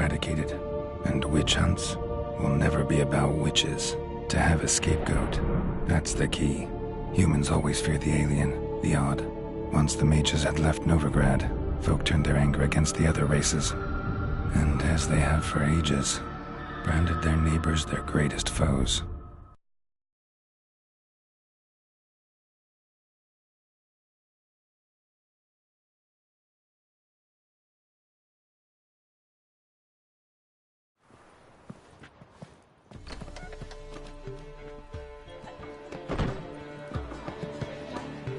eradicated. And witch hunts will never be about witches. To have a scapegoat, that's the key. Humans always fear the alien, the odd. Once the mages had left Novigrad, folk turned their anger against the other races. And as they have for ages, branded their neighbors their greatest foes.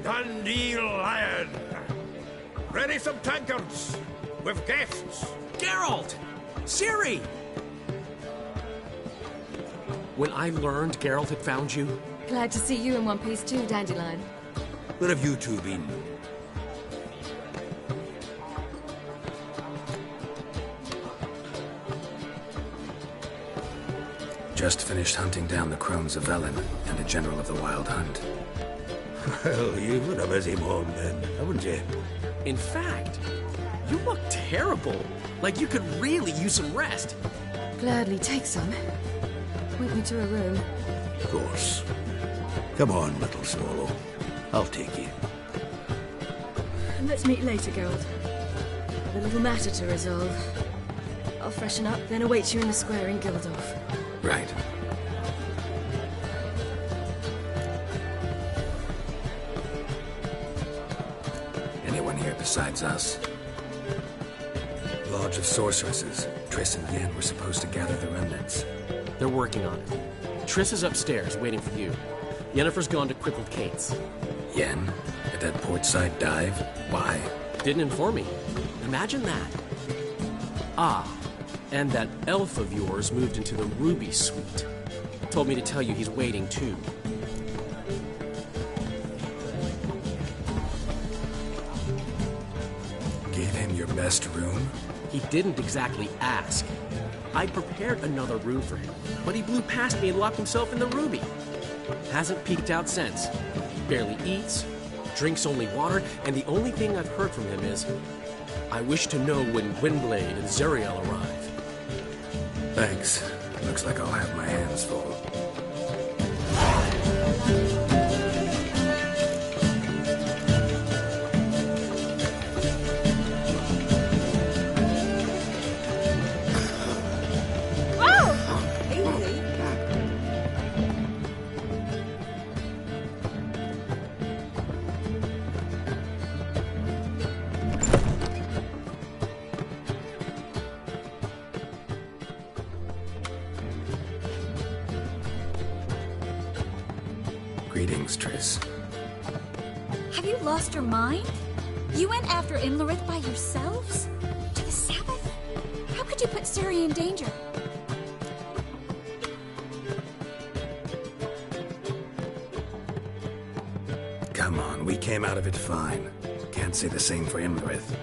Dundee Lion! Ready some tankards! With guests! Geralt! Ciri! When I learned Geralt had found you... Glad to see you in one piece too, Dandelion. Where have you two been? Just finished hunting down the crones of Velen and a general of the Wild Hunt. Well, you've had a busy morning then, haven't you? In fact, you look terrible. Like you could really use some rest. Gladly take some. Point me to a room. Of course. Come on, little swallow. I'll take you. Let's meet later, Geralt. I've a little matter to resolve. I'll freshen up, then await you in the square in Gildorf. Right. Anyone here besides us? Lodge of Sorceresses. Triss and Yen were supposed to gather the remnants. They're working on it. Triss is upstairs, waiting for you. Yennefer's gone to Crippled Kate's. Yen? At that portside dive? Why? Didn't inform me. Imagine that. Ah, and that elf of yours moved into the Ruby Suite. Told me to tell you he's waiting too. Gave him your best room? He didn't exactly ask. I prepared another room for him, but he blew past me and locked himself in the Ruby. Hasn't peeked out since. Barely eats, drinks only water, and the only thing I've heard from him is, I wish to know when Gwynblade and Zuriel arrive. Thanks. Looks like I'll have my hands full. Greetings, Triss. Have you lost your mind? You went after Imlerith by yourselves? To the Sabbath? How could you put Ciri in danger? Come on, we came out of it fine. Can't say the same for Imlerith.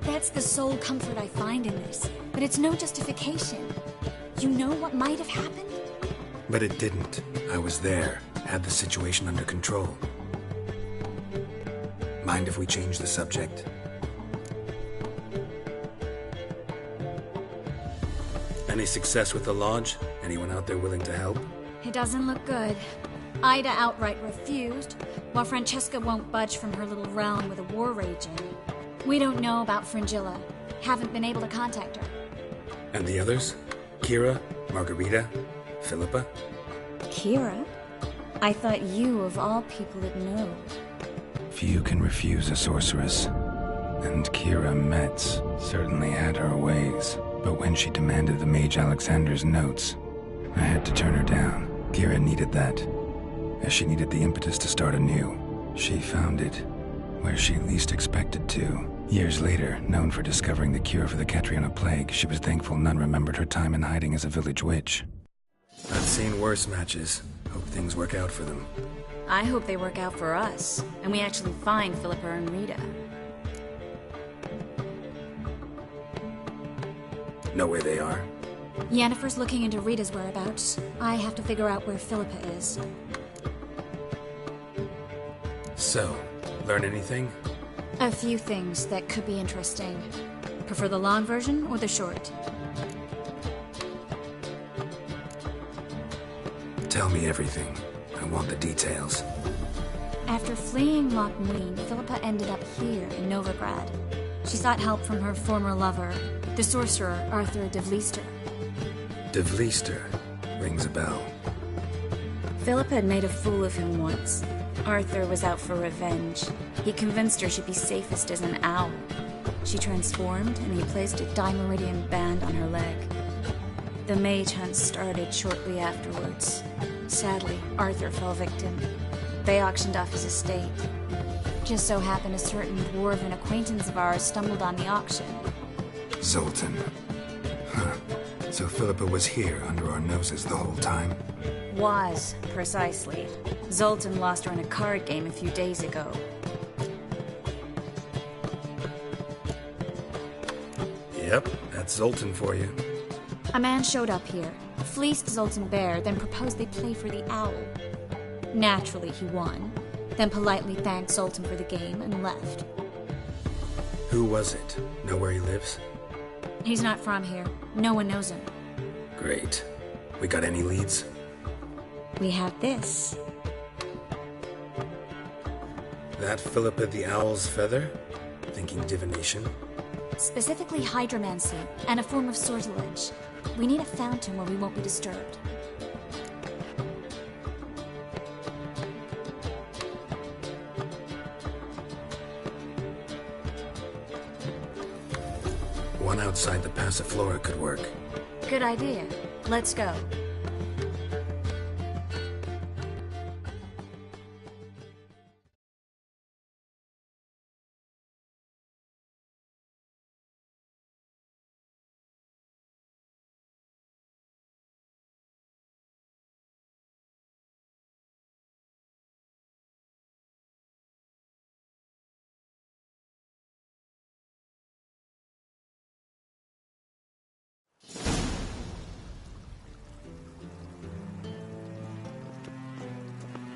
That's the sole comfort I find in this, but it's no justification. You know what might have happened? But it didn't. I was there. Had the situation under control. Mind if we change the subject? Any success with the Lodge? Anyone out there willing to help? It doesn't look good. Ida outright refused, while Francesca won't budge from her little realm with a war raging. We don't know about Fringilla. Haven't been able to contact her. And the others? Kira? Margarita? Philippa? Kira? I thought you, of all people, would know. Few can refuse a sorceress. And Kira Metz certainly had her ways. But when she demanded the Mage Alexander's notes, I had to turn her down. Kira needed that, as she needed the impetus to start anew. She found it where she least expected to. Years later, known for discovering the cure for the Catriona plague, she was thankful none remembered her time in hiding as a village witch. I've seen worse matches. Hope things work out for them. I hope they work out for us, and we actually find Philippa and Rita. Know where they are? Yennefer's looking into Rita's whereabouts. I have to figure out where Philippa is. So, learn anything? A few things that could be interesting. Prefer the long version or the short? Tell me everything. I want the details. After fleeing Loch Muin, Philippa ended up here in Novigrad. She sought help from her former lover, the sorcerer Arthur de Vliester. De Vliester rings a bell. Philippa had made a fool of him once. Arthur was out for revenge. He convinced her she'd be safest as an owl. She transformed, and he placed a Dimeridian band on her leg. The mage hunt started shortly afterwards. Sadly, Arthur fell victim. They auctioned off his estate. Just so happened a certain dwarven acquaintance of ours stumbled on the auction. Zoltan. Huh. So Philippa was here under our noses the whole time? Was, precisely. Zoltan lost her in a card game a few days ago. Yep, that's Zoltan for you. A man showed up here, fleeced Zoltan bare, then proposed they play for the owl. Naturally, he won, then politely thanked Zoltan for the game and left. Who was it? Know where he lives? He's not from here. No one knows him. Great. We got any leads? We have this. That Philippa the Owl's feather? Thinking divination? Specifically hydromancy, and a form of sortilege. We need a fountain where we won't be disturbed. One outside the Passiflora could work. Good idea. Let's go.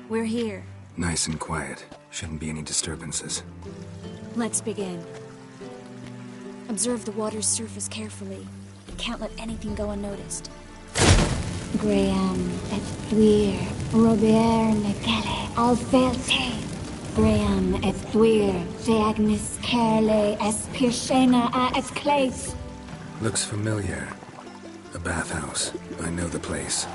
We're here. Nice and quiet. Shouldn't be any disturbances. Let's begin. Observe the water's surface carefully. Can't let anything go unnoticed. Graham, et thuir, Robert Necale, Alvelte. Graham, et thuir, Theagnis Kerle, es Pirshena a es Claes. Looks familiar. A bathhouse. I know the place.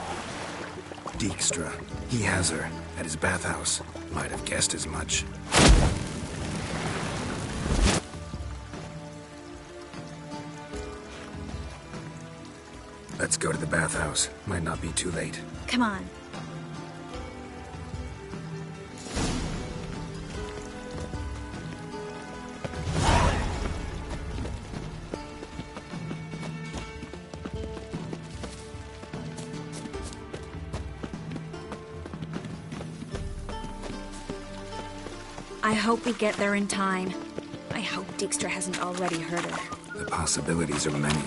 Dijkstra. He has her. At his bathhouse. Might have guessed as much. Let's go to the bathhouse. Might not be too late. Come on. I hope we get there in time. I hope Dijkstra hasn't already hurt her. The possibilities are many.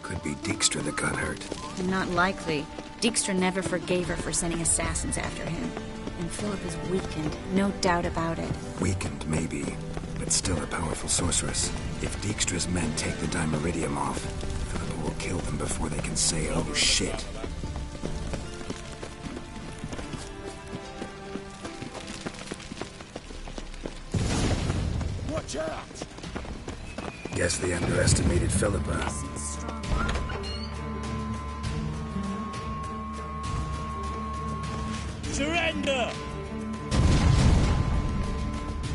Could be Dijkstra that got hurt. Not likely. Dijkstra never forgave her for sending assassins after him. And Philip is weakened, no doubt about it. Weakened, maybe, but still a powerful sorceress. If Dijkstra's men take the Dimeridium off, Philippa will kill them before they can say, oh shit. Watch out! Guess they underestimated Philippa. Surrender!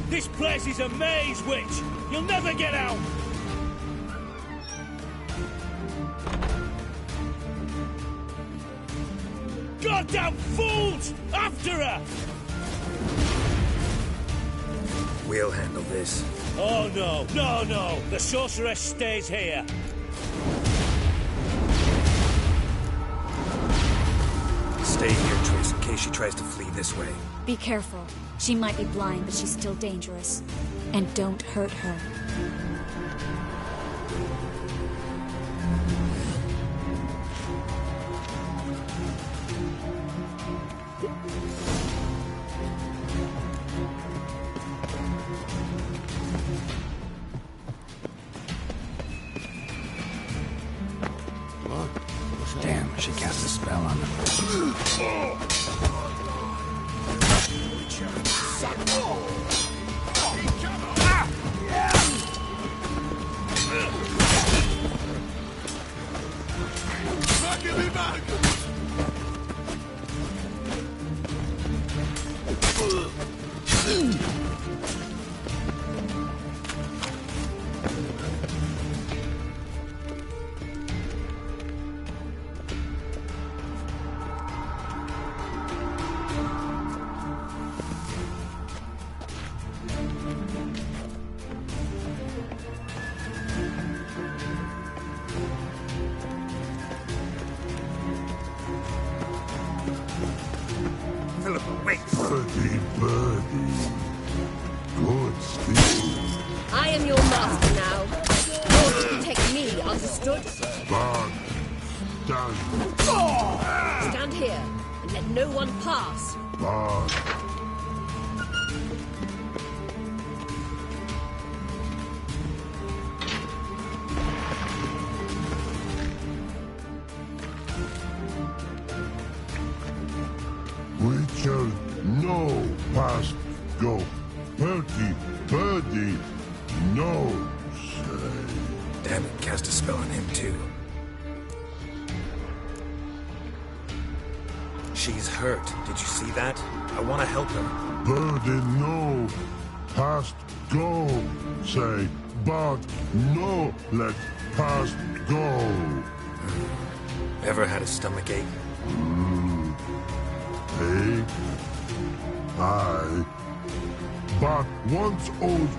This place is a maze, witch! You'll never get out! Goddamn fools! After her! We'll handle this. Oh no, no, no! The sorceress stays here! Stay here, Triss, in case she tries to flee this way. Be careful. She might be blind, but she's still dangerous. And don't hurt her. Damn, she cast a spell on them. Give me back! Philippa, wait! Birdie. Good speed. I am your master now. You're to protect me, understood? Bard. Done. Stand here and let no one pass. Bard. Witcher, no past go. Birdie, no say. Damn it, cast a spell on him too. She's hurt. Did you see that? I want to help her. Birdie, no past go say. But no let past go. Ever had a stomach ache? Hey, but once old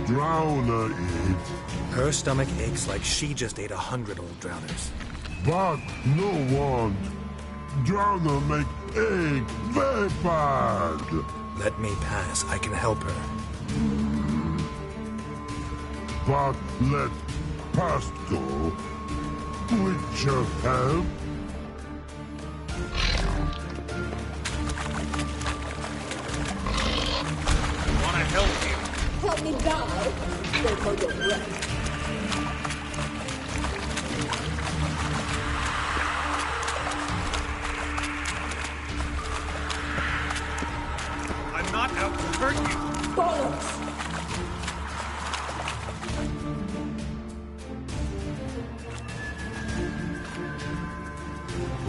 drowner eat, Her stomach aches like she just ate 100 old drowners. but no one drowner make egg very bad. Let me pass. I can help her. But let past go, with your help. Want to help you? Help me die. Don't hold your breath. I'm not out to hurt you. Bollocks!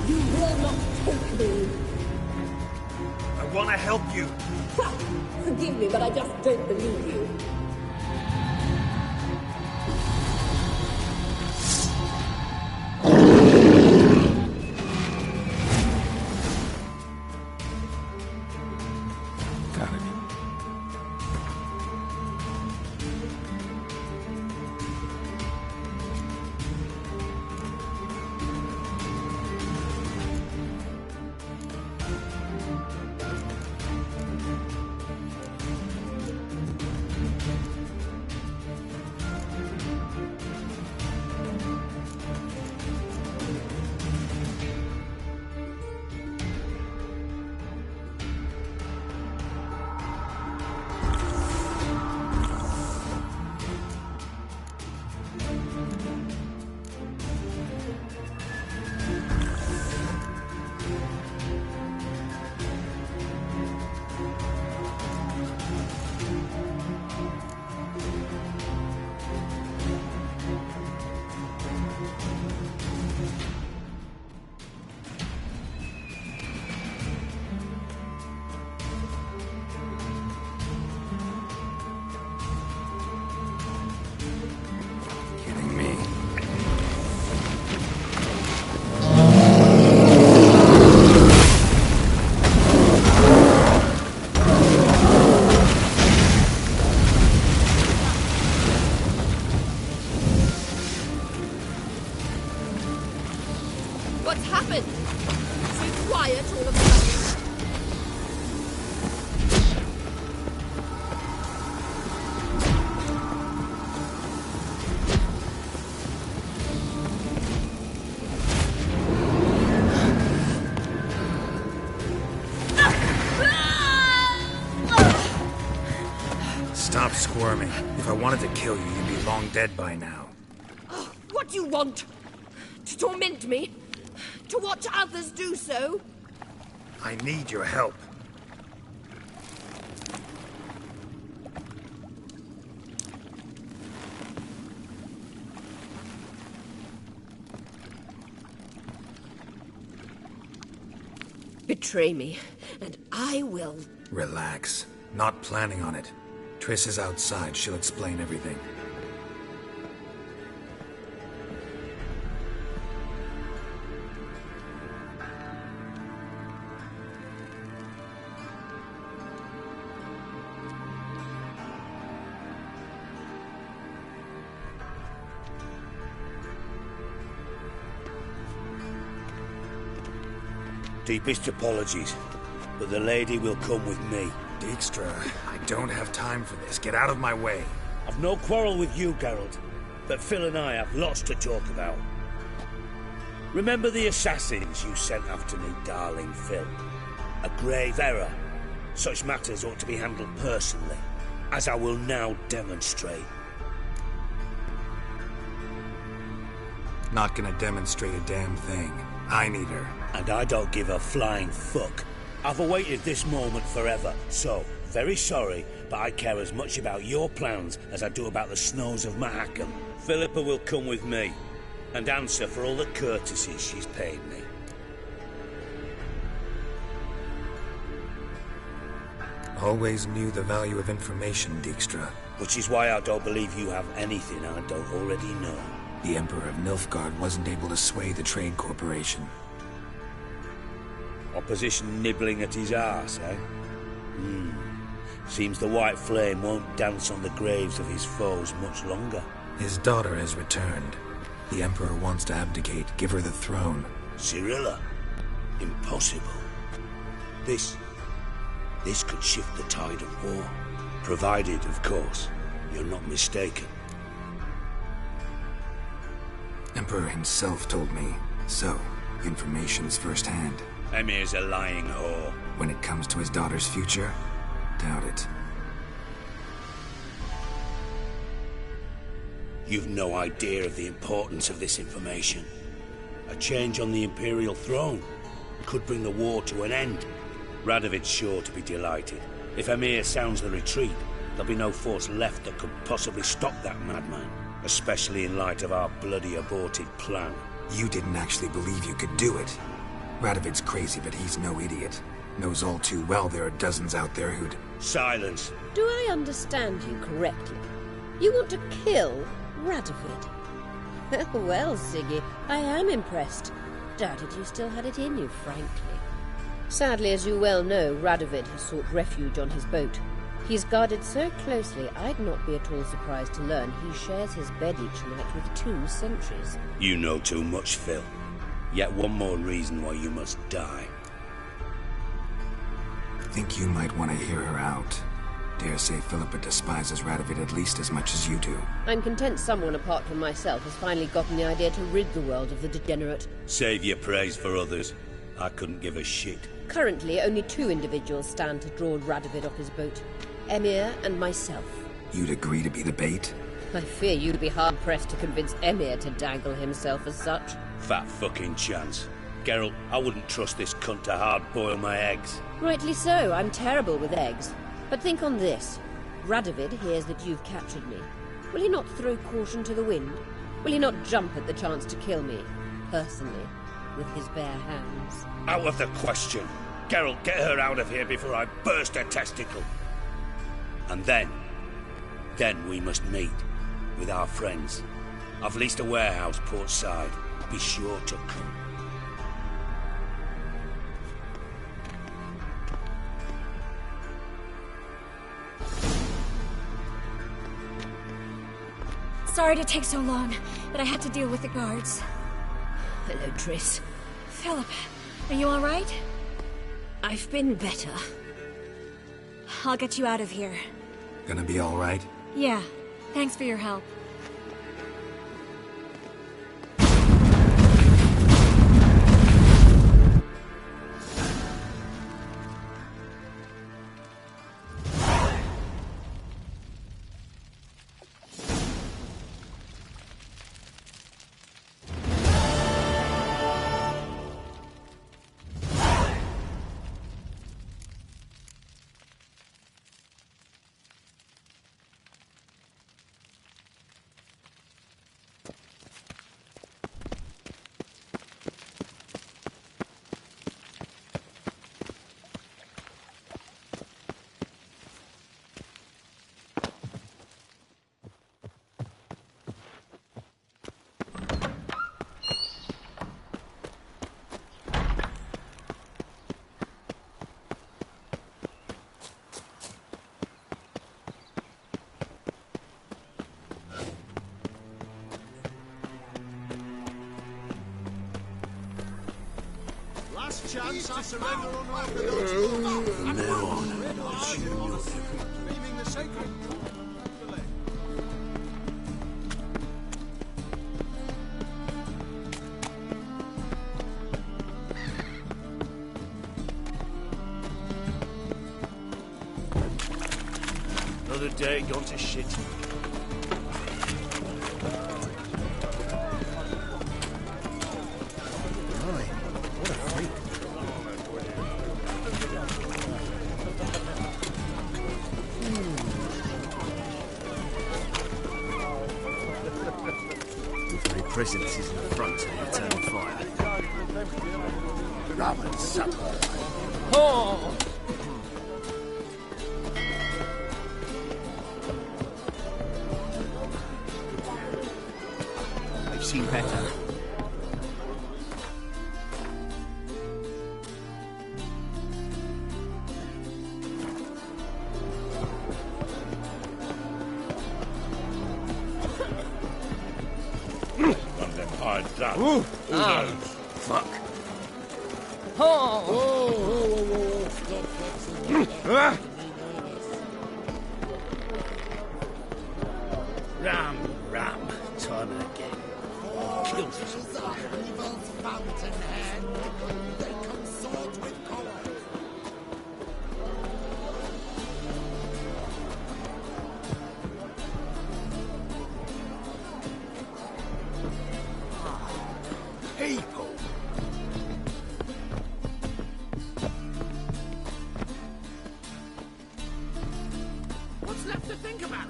You will not take me. I want to help you. Ha! Forgive me, but I just don't believe you. Got it. Kidding me. What's happened? So quiet all of a sudden. Stop squirming. If I wanted to kill you, you'd be long dead by now. What do you want? To torment me? To watch others do so? I need your help. Betray me, and I will. Relax. Not planning on it. Triss is outside. She'll explain everything. Deepest apologies, but the lady will come with me. Dijkstra, I don't have time for this. Get out of my way. I've no quarrel with you, Geralt, but Phil and I have lots to talk about. Remember the assassins you sent after me, darling Phil? A grave error. Such matters ought to be handled personally, as I will now demonstrate. Not gonna demonstrate a damn thing. I need her. And I don't give a flying fuck. I've awaited this moment forever, so, very sorry, but I care as much about your plans as I do about the snows of Mahakam. Philippa will come with me, and answer for all the courtesies she's paid me. Always knew the value of information, Dijkstra. Which is why I don't believe you have anything I don't already know. The Emperor of Nilfgaard wasn't able to sway the Trade Corporation. Opposition nibbling at his arse, eh? Seems the White Flame won't dance on the graves of his foes much longer. His daughter has returned. The Emperor wants to abdicate, give her the throne. Cirilla? Impossible. This could shift the tide of war. Provided, of course, you're not mistaken. Emperor himself told me. So, information's firsthand. Emir's a lying whore. When it comes to his daughter's future, doubt it. You've no idea of the importance of this information. A change on the Imperial throne could bring the war to an end. Radovid's sure to be delighted. If Emir sounds the retreat, there'll be no force left that could possibly stop that madman. Especially in light of our bloody aborted plan. You didn't actually believe you could do it. Radovid's crazy, but he's no idiot. Knows all too well there are dozens out there who'd... Silence! Do I understand you correctly? You want to kill Radovid? Well, Siggy, I am impressed. Doubted you still had it in you, frankly. Sadly, as you well know, Radovid has sought refuge on his boat. He's guarded so closely, I'd not be at all surprised to learn he shares his bed each night with 2 sentries. You know too much, Phil. Yet one more reason why you must die. Think you might want to hear her out. Dare say Philippa despises Radovid at least as much as you do. I'm content someone apart from myself has finally gotten the idea to rid the world of the degenerate. Save your praise for others. I couldn't give a shit. Currently, only 2 individuals stand to draw Radovid off his boat. Emir and myself. You'd agree to be the bait? I fear you'd be hard-pressed to convince Emir to dangle himself as such. Fat fucking chance. Geralt, I wouldn't trust this cunt to hard-boil my eggs. Rightly so, I'm terrible with eggs. But think on this. Radovid hears that you've captured me. Will he not throw caution to the wind? Will he not jump at the chance to kill me, personally, with his bare hands? Out of the question. Geralt, get her out of here before I burst her testicle. And then we must meet with our friends. I've leased a warehouse portside. Be sure to come. Sorry to take so long, but I had to deal with the guards. Hello, Triss. Philip, are you all right? I've been better. I'll get you out of here. Gonna be all right? Yeah. Thanks for your help. Last chance to surrender unorthodox. From now on, assume you're Leaving the sacred. another day gone to shit. What a freak. Three presences in the front and return fire. Rum and supper. Oh! I've seen better. One of them hard drugs. Fuck. Ram, time and again. Kills us. People. What's left to think about?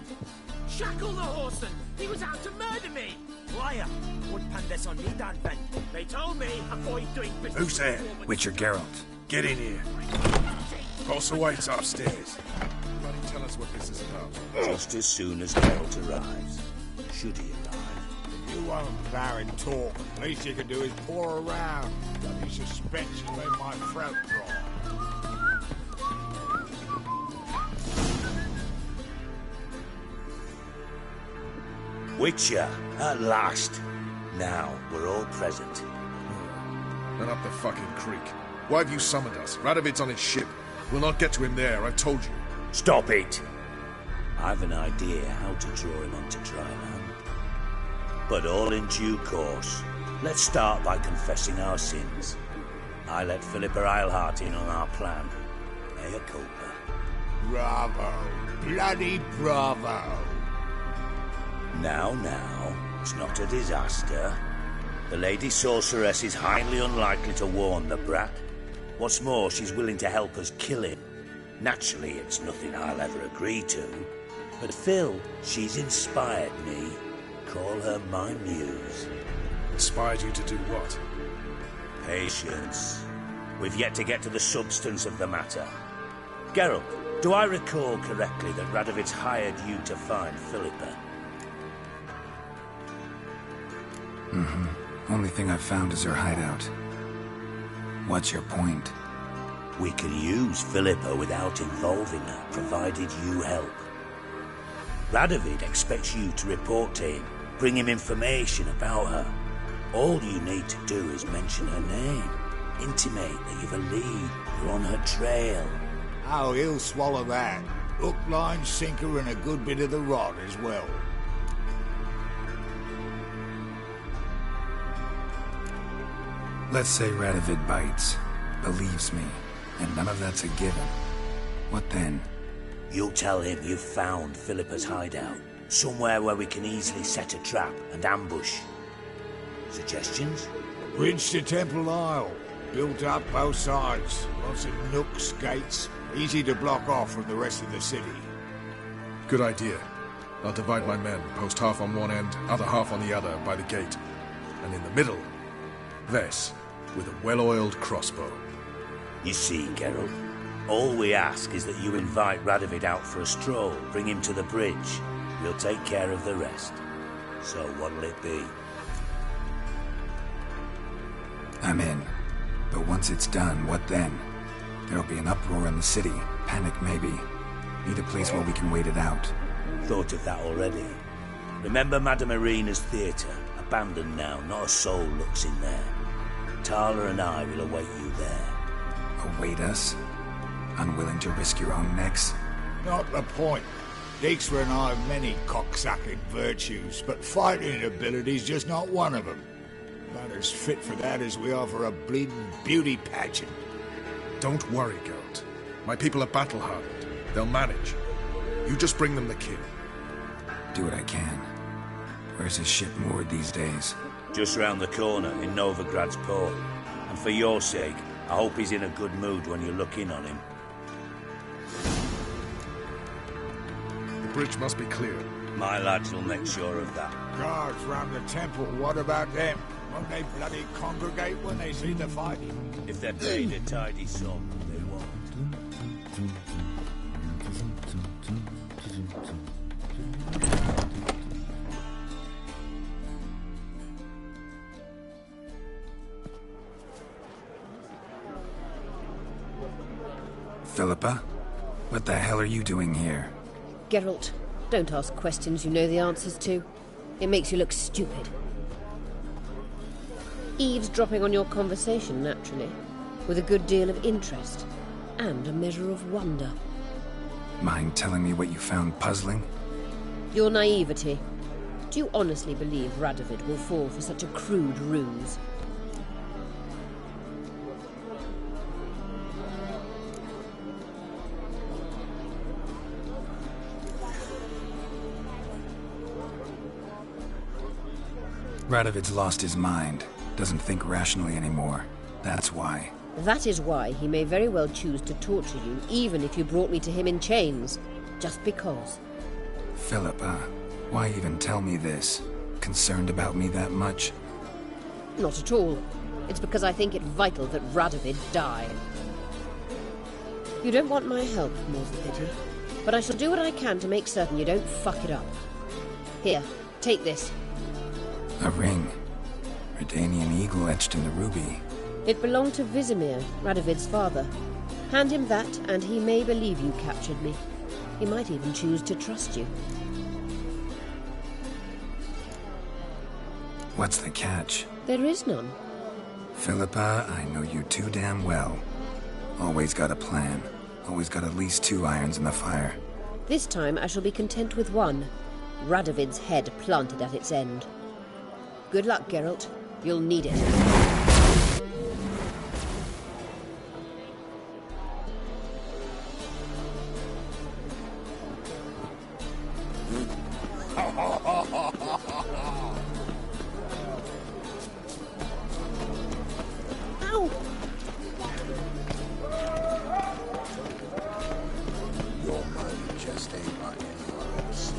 Shackle the horseman! He was out to murder me! Liar! Wouldn't pan this on me, Dan Ben. They told me avoid doing business. Who's there? Witcher Geralt. Get in here. Bossa waits upstairs. Everybody tell us what this is about. Just as soon as Geralt arrives. Should he arrive? You won't plow and talk. Least you can do is pour around. Bloody suspense has made my throat dry. Witcher, at last. Now, we're all present. And up the fucking creek. Why have you summoned us? Radovid's on his ship. We'll not get to him there, I've told you. Stop it! I've an idea how to draw him onto dry land. But all in due course. Let's start by confessing our sins. I let Philippa Eilhart in on our plan. Mea culpa. Bravo. Bloody bravo. Now, it's not a disaster. The Lady Sorceress is highly unlikely to warn the brat. What's more, she's willing to help us kill him. Naturally, it's nothing I'll ever agree to. But Phil, she's inspired me. Call her my muse. Inspired you to do what? Patience. We've yet to get to the substance of the matter. Geralt, do I recall correctly that Radovid's hired you to find Philippa? Only thing I've found is her hideout. What's your point? We can use Philippa without involving her, provided you help. Radovid expects you to report to him, bring him information about her. All you need to do is mention her name, intimate that you've a lead, you're on her trail. Oh, he'll swallow that. Hook, line, sinker, and a good bit of the rod as well. Let's say Radovid bites, believes me, and none of that's a given. What then? You'll tell him you've found Philippa's hideout, somewhere where we can easily set a trap and ambush. Suggestions? Bridge to Temple Isle. Built up both sides. Lots of nooks, gates. Easy to block off from the rest of the city. Good idea. I'll divide my men, post half on one end, other half on the other, by the gate. And in the middle, Vess, with a well-oiled crossbow. You see, Geralt, all we ask is that you invite Radovid out for a stroll, bring him to the bridge. We'll take care of the rest. So what'll it be? I'm in. But once it's done, what then? There'll be an uproar in the city. Panic, maybe. Need a place where we can wait it out. Thought of that already. Remember Madame Irina's theatre? Abandoned now, not a soul looks in there. Tala and I will await you there. Await us? Unwilling to risk your own necks? Not the point. Dijkstra and I have many cocksucking virtues, but fighting ability's just not one of them. About as fit for that as we are for a bleeding beauty pageant. Don't worry, Geralt. My people are battle-hardened. They'll manage. You just bring them the king. Do what I can. Where's his ship moored these days? Just round the corner in Novigrad's port. And for your sake, I hope he's in a good mood when you look in on him. The bridge must be clear. My lads will make sure of that. Guards round the temple, what about them? Won't they bloody congregate when they see the fighting? If they're paid a tidy sum, they won't. Philippa? What the hell are you doing here? Geralt, don't ask questions you know the answers to. It makes you look stupid. Eavesdropping on your conversation, naturally, with a good deal of interest, and a measure of wonder. Mind telling me what you found puzzling? Your naivety. Do you honestly believe Radovid will fall for such a crude ruse? Radovid's lost his mind. Doesn't think rationally anymore. That's why. That is why he may very well choose to torture you, even if you brought me to him in chains. Just because. Philippa, why even tell me this? Concerned about me that much? Not at all. It's because I think it vital that Radovid die. You don't want my help, more's the pity. But I shall do what I can to make certain you don't fuck it up. Here, take this. A ring. Redanian eagle etched in the ruby. It belonged to Vizimir, Radovid's father. Hand him that, and he may believe you captured me. He might even choose to trust you. What's the catch? There is none. Philippa, I know you too damn well. Always got a plan. Always got at least 2 irons in the fire. This time I shall be content with one. Radovid's head planted at its end. Good luck, Geralt. You'll need it. Ow! Your money just ain't like anyone else.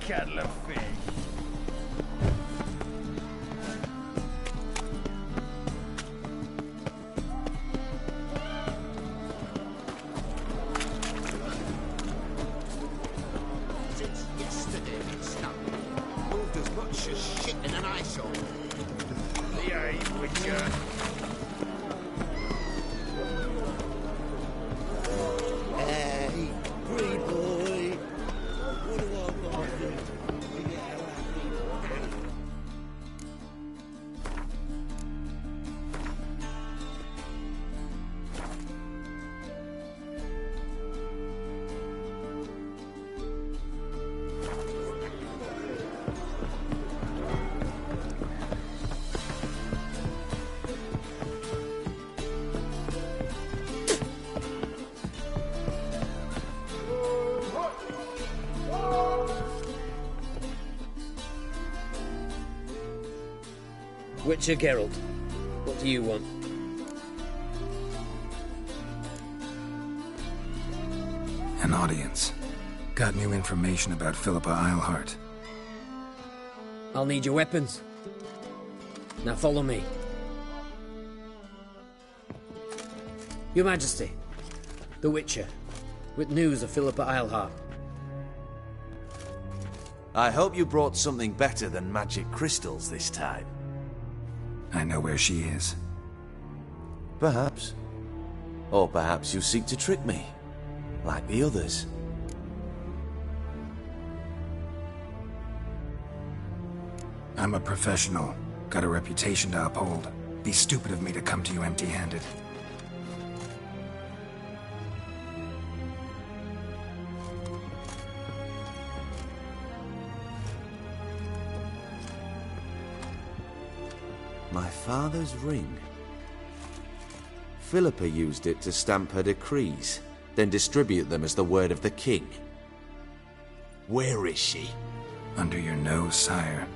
kettle of fish. Since yesterday, it's not moved as much as shit in an ice hole. Behave, Witcher. Hey, free boy. What do I got to do to get out of here? Witcher Geralt, what do you want? An audience. Got new information about Philippa Eilhart. I'll need your weapons. Now follow me. Your Majesty, the Witcher, with news of Philippa Eilhart. I hope you brought something better than magic crystals this time. I know where she is. Perhaps. Or perhaps you seek to trick me, like the others. I'm a professional. Got a reputation to uphold. Be stupid of me to come to you empty-handed. My father's ring. Philippa used it to stamp her decrees, then distribute them as the word of the king. Where is she? Under your nose, sire.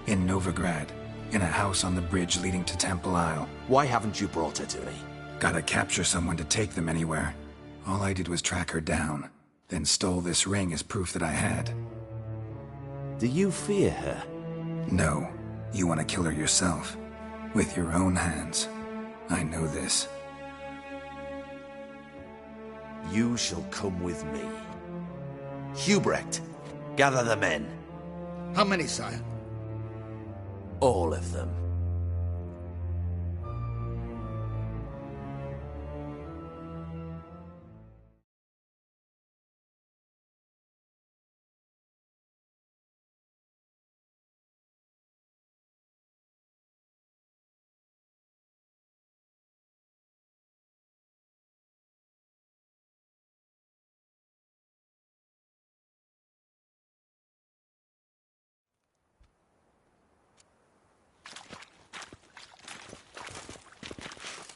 In Novigrad. In a house on the bridge leading to Temple Isle. Why haven't you brought her to me? Gotta capture someone to take them anywhere. All I did was track her down, then stole this ring as proof that I had. Do you fear her? No. You want to kill her yourself. With your own hands. I know this. You shall come with me. Hubrecht, gather the men. How many, sire? All of them.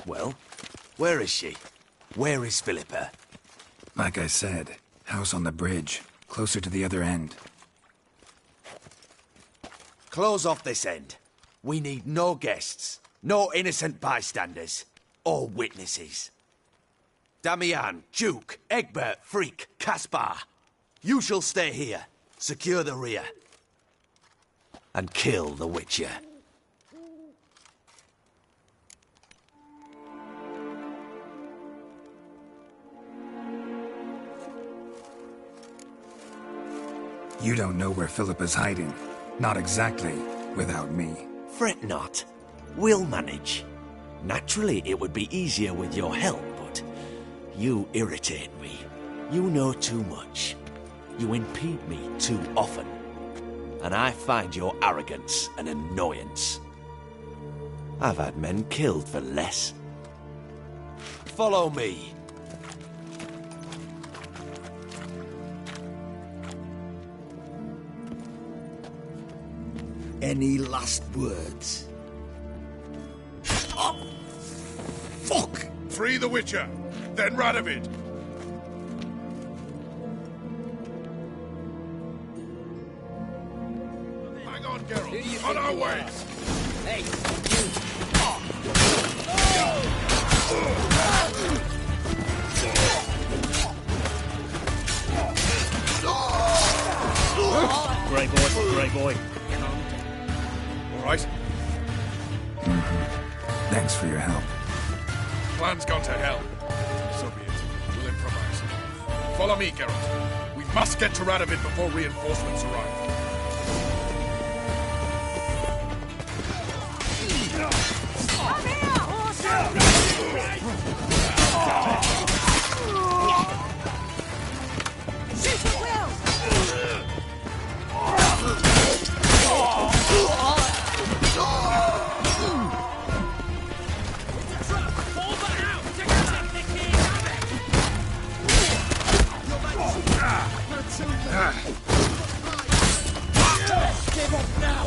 Well, where is she? Where is Philippa? Like I said, house on the bridge, closer to the other end. Close off this end. We need no guests, no innocent bystanders, or witnesses. Damian, Duke, Egbert, Freak, Caspar. You shall stay here, secure the rear, and kill the Witcher. You don't know where Philippa's hiding. Not exactly, without me. Fret not. We'll manage. Naturally, it would be easier with your help, but you irritate me. You know too much. You impede me too often. And I find your arrogance an annoyance. I've had men killed for less. Follow me. Any last words? Oh, fuck! Free the Witcher, then Radovid. Hang on, Geralt. On our way. Hey, Grey boy, Grey boy. All right? Thanks for your help. Plan's gone to hell. So be it. We'll improvise. Follow me, Geralt. We must get to Radovid before reinforcements arrive. Give up now!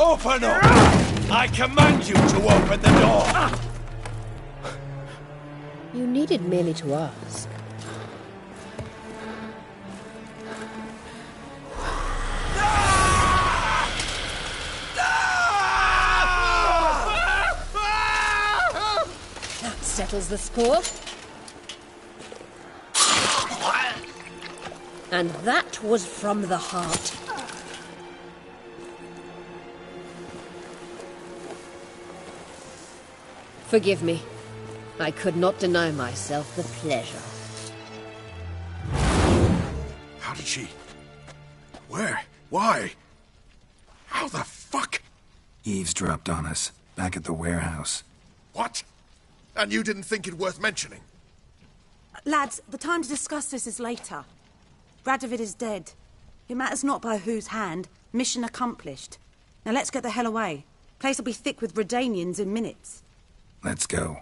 Open up! I command you to open the door! You needed merely to ask. That settles the score. And that was from the heart. Forgive me. I could not deny myself the pleasure. How did she... Where? Why? How the fuck? Eavesdropped on us, back at the warehouse. What? And you didn't think it worth mentioning? Lads, the time to discuss this is later. Radovid is dead. It matters not by whose hand. Mission accomplished. Now let's get the hell away. Place will be thick with Redanians in minutes. Let's go.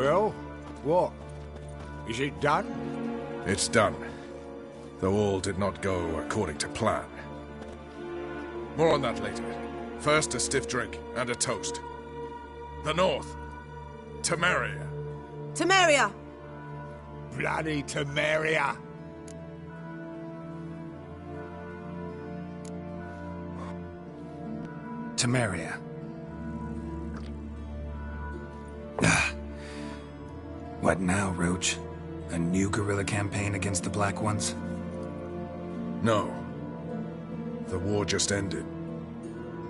Well, what? Is it done? It's done. Though all did not go according to plan. More on that later. First, a stiff drink and a toast. The North. Temeria. Temeria! Bloody Temeria! Temeria. What now, Roach? A new guerrilla campaign against the Black Ones? No. The war just ended.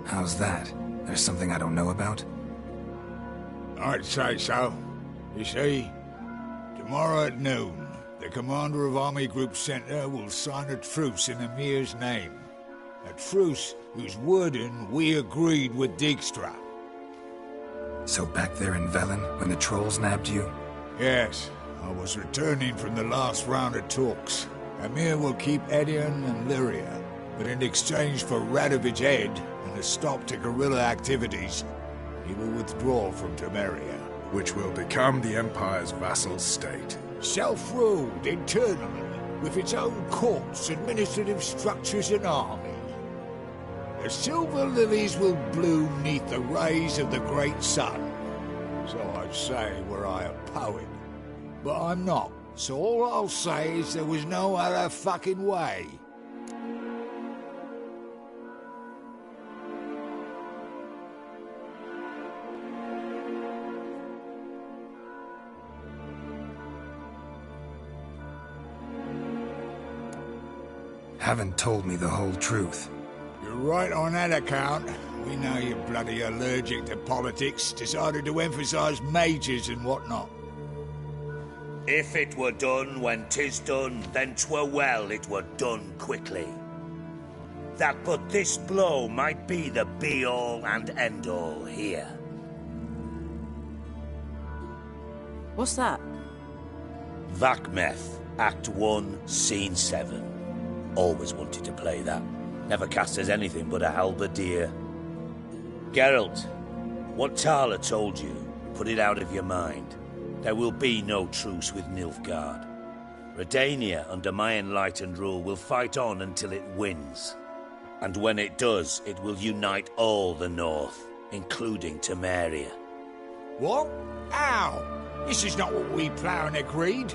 How's that? There's something I don't know about? I'd say so. You see, tomorrow at noon, the commander of Army Group Center will sign a truce in Emir's name. A truce whose wording we agreed with Dijkstra. So back there in Velen, when the trolls nabbed you? Yes, I was returning from the last round of talks. Emir will keep Edion and Lyria, but in exchange for Radovich Head and a stop to guerrilla activities, he will withdraw from Temeria. Which will become the Empire's vassal state. Self-ruled internally, with its own courts, administrative structures and army. The silver lilies will bloom neath the rays of the great sun. So I'd say were I a poet. But I'm not, so all I'll say is there was no other fucking way. Haven't told me the whole truth. You're right on that account. We know you're bloody allergic to politics, decided to emphasize majors and whatnot. If it were done when 'tis done, then 'twere well it were done quickly. That but this blow might be the be-all and end-all here. What's that? Vakmeth, Act 1, Scene 7. Always wanted to play that. Never cast as anything but a halberdier. Geralt, what Tala told you, put it out of your mind. There will be no truce with Nilfgaard. Redania, under my enlightened rule, will fight on until it wins. And when it does, it will unite all the North, including Temeria. What? How? This is not what we planned and agreed.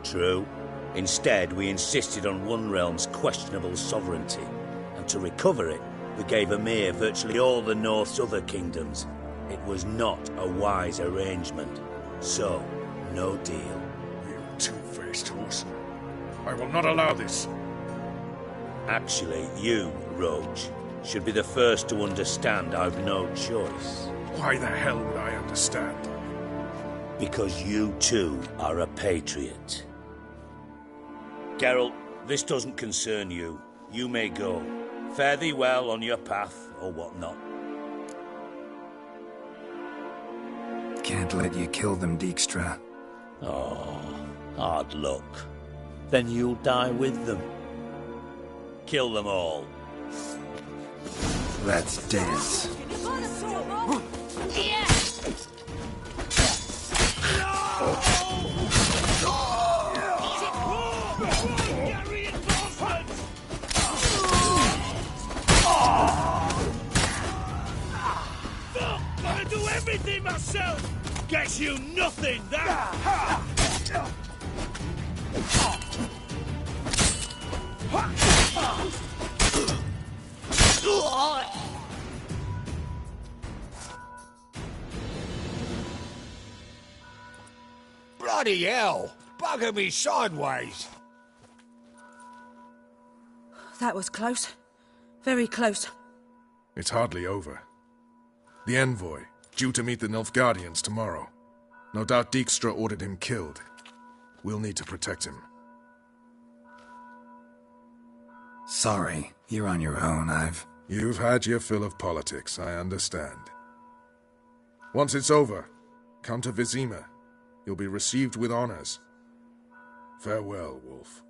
True. Instead, we insisted on one realm's questionable sovereignty, and to recover it, we gave Emir virtually all the North's other kingdoms. It was not a wise arrangement. So, no deal. You two-faced horse. I will not allow this. Actually, you, Roach, should be the first to understand I've no choice. Why the hell would I understand? Because you too are a patriot. Geralt, this doesn't concern you. You may go. Fare thee well on your path, or whatnot. Can't let you kill them, Dijkstra. Oh, hard luck. Then you'll die with them. Kill them all. Let's dance. Gotta do everything myself! Gets you nothing, that! Bloody hell! Bugger me sideways! That was close. Very close. It's hardly over. The envoy, due to meet the Nilfgaardians tomorrow. No doubt Dijkstra ordered him killed. We'll need to protect him. Sorry, you're on your own. You've had your fill of politics, I understand. Once it's over, come to Vizima. You'll be received with honors. Farewell, Wolf.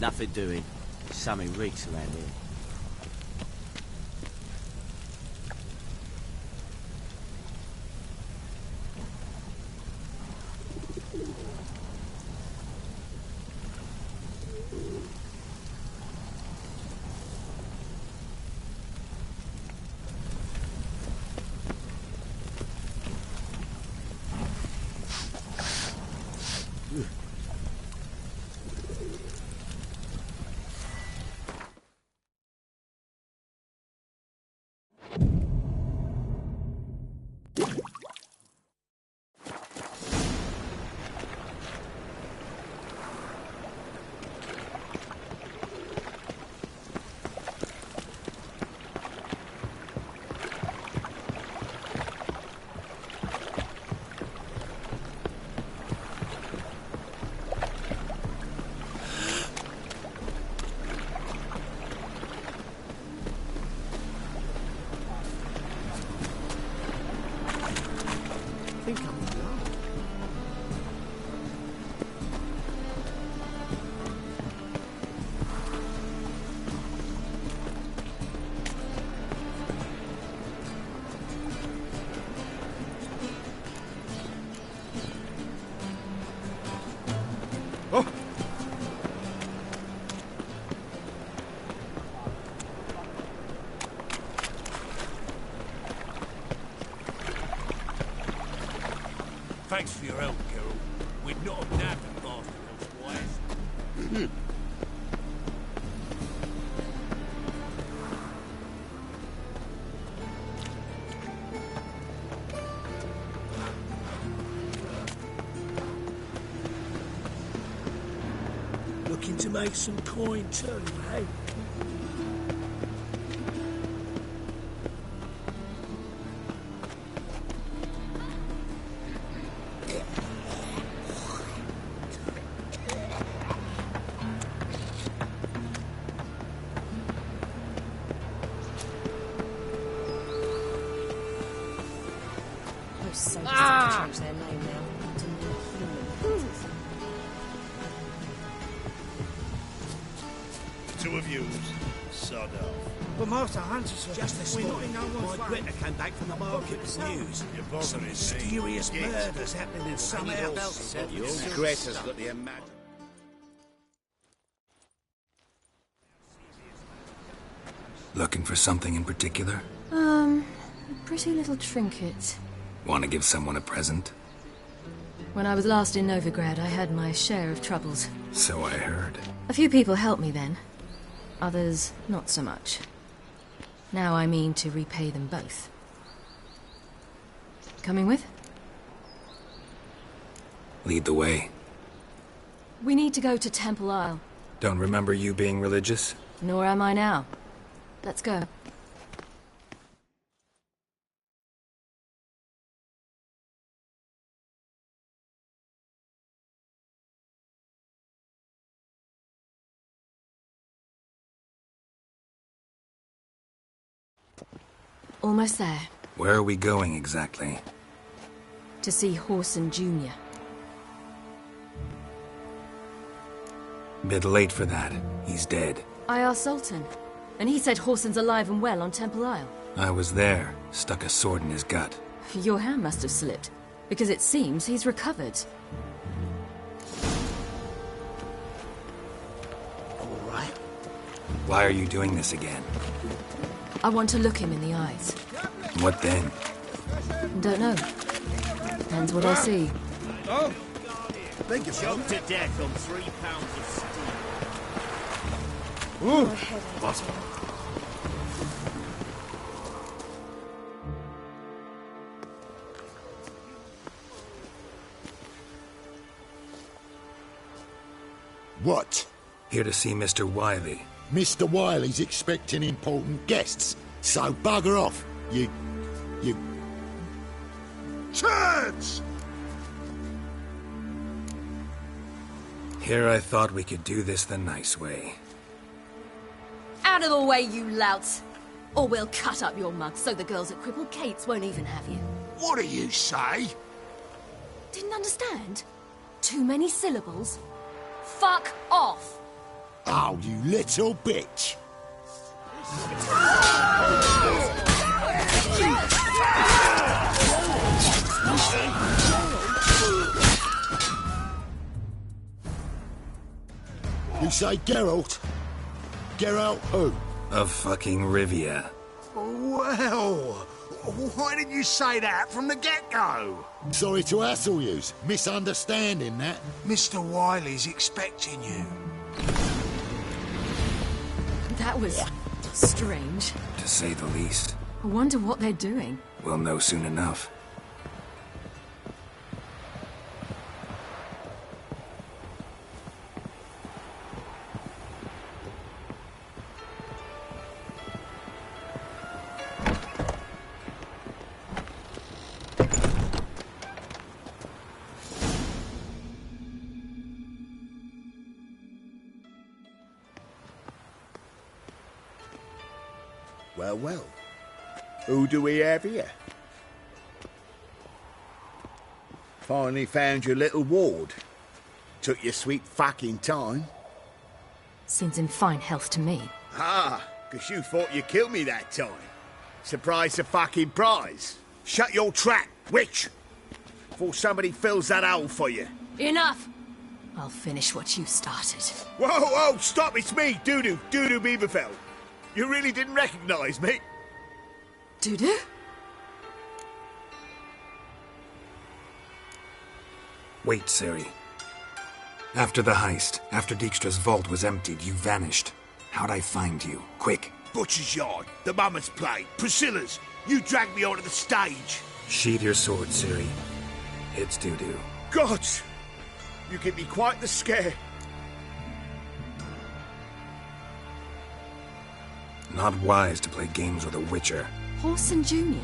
Nothing doing. Something reeks around here. Thanks for your help, Carol. We'd not have nabbed the bastard elsewise. Looking to make some coin too, eh? Those soldiers have to change their name now to more human. Two of yous, sod off. But Master Hunter, sir, Just this we're not morning, in no one's my way. Greta came back from the market with news. Some mysterious murders happening in some house. Your Greta's got the imagine. Looking for something in particular? A pretty little trinket. Want to give someone a present? When I was last in Novigrad, I had my share of troubles. So I heard. A few people helped me then. Others, not so much. Now I mean to repay them both. Coming with? Lead the way. We need to go to Temple Isle. Don't remember you being religious? Nor am I now. Let's go. Almost there. Where are we going exactly? To see Horson Jr. Bit late for that. He's dead. I asked Sultan, and he said Horson's alive and well on Temple Isle. I was there. Stuck a sword in his gut. Your hand must have slipped, because it seems he's recovered. All right. Why are you doing this again? I want to look him in the eyes. What then? Don't know. Depends what I see. Oh! Beg your pardon? Choked to death on 3 pounds of steel. Ooh. What? What? Here to see Mr. Wiley. Mr. Wiley's expecting important guests, so bugger off, you... Chance! Here I thought we could do this the nice way. Out of the way, you louts! Or we'll cut up your mug so the girls at Crippled Kate's won't even have you. What do you say? Didn't understand? Too many syllables? Fuck off! Oh, you little bitch! You say Geralt? Geralt who? Of fucking Rivia. Well, why didn't you say that from the get-go? Sorry to hassle yous. Misunderstanding that. Mr. Wiley's expecting you. That was strange. To say the least. I wonder what they're doing. We'll know soon enough. Well, well. Who do we have here? Finally found your little ward. Took your sweet fucking time. Seems in fine health to me. Ah, 'cause you thought you killed me that time. Surprise the fucking prize. Shut your trap, witch! Before somebody fills that hole for you. Enough! I'll finish what you started. Whoa, whoa, stop, it's me, Dudu Beaverfell. You really didn't recognise me? Dudu? Wait, Ciri. After the heist, after Dijkstra's vault was emptied, you vanished. How'd I find you? Quick. Butcher's Yard, the Mama's Plate, Priscilla's. You dragged me onto the stage. Sheathe your sword, Ciri. It's Dudu. Gods! You give me quite the scare. Not wise to play games with a witcher. Horson Jr.?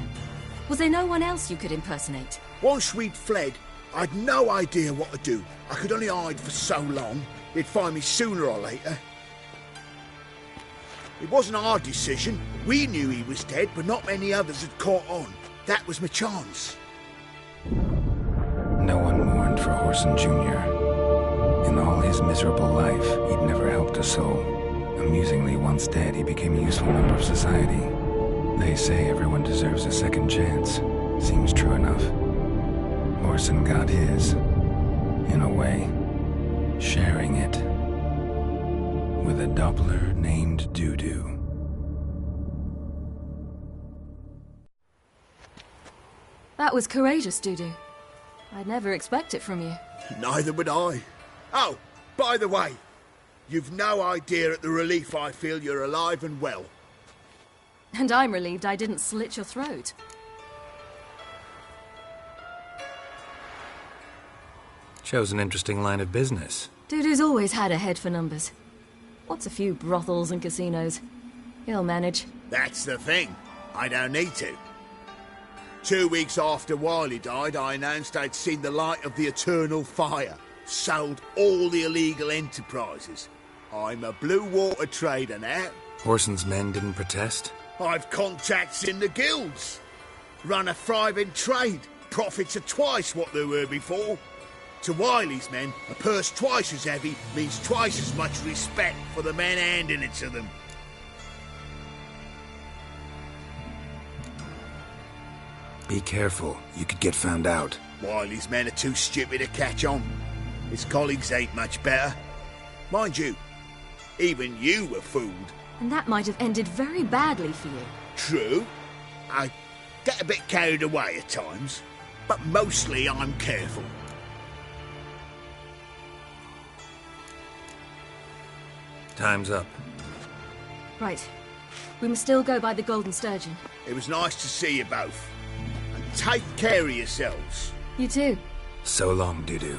Was there no one else you could impersonate? Once we'd fled, I'd no idea what to do. I could only hide for so long. They'd find me sooner or later. It wasn't our decision. We knew he was dead, but not many others had caught on. That was my chance. No one mourned for Horson Jr. In all his miserable life, he'd never helped a soul. Amusingly, once dead, he became a useful member of society. They say everyone deserves a second chance. Seems true enough. Horson got his, in a way, sharing it with a Doppler named Dudu. That was courageous, Dudu. I'd never expect it from you. Neither would I. Oh, by the way, you've no idea at the relief I feel you're alive and well. And I'm relieved I didn't slit your throat. Shows an interesting line of business. Dudu's always had a head for numbers. What's a few brothels and casinos? He'll manage. That's the thing. I don't need to. 2 weeks after Wiley died, I announced I'd seen the light of the eternal fire. Sold all the illegal enterprises. I'm a blue water trader now. Horson's men didn't protest? I've contacts in the guilds. Run a thriving trade. Profits are twice what they were before. To Wiley's men, a purse twice as heavy means twice as much respect for the men handing it to them. Be careful. You could get found out. Wiley's men are too stupid to catch on. His colleagues ain't much better. Mind you, even you were fooled. And that might have ended very badly for you. True. I get a bit carried away at times, but mostly I'm careful. Time's up. Right. We must still go by the Golden Sturgeon. It was nice to see you both. And take care of yourselves. You too. So long, Dudu.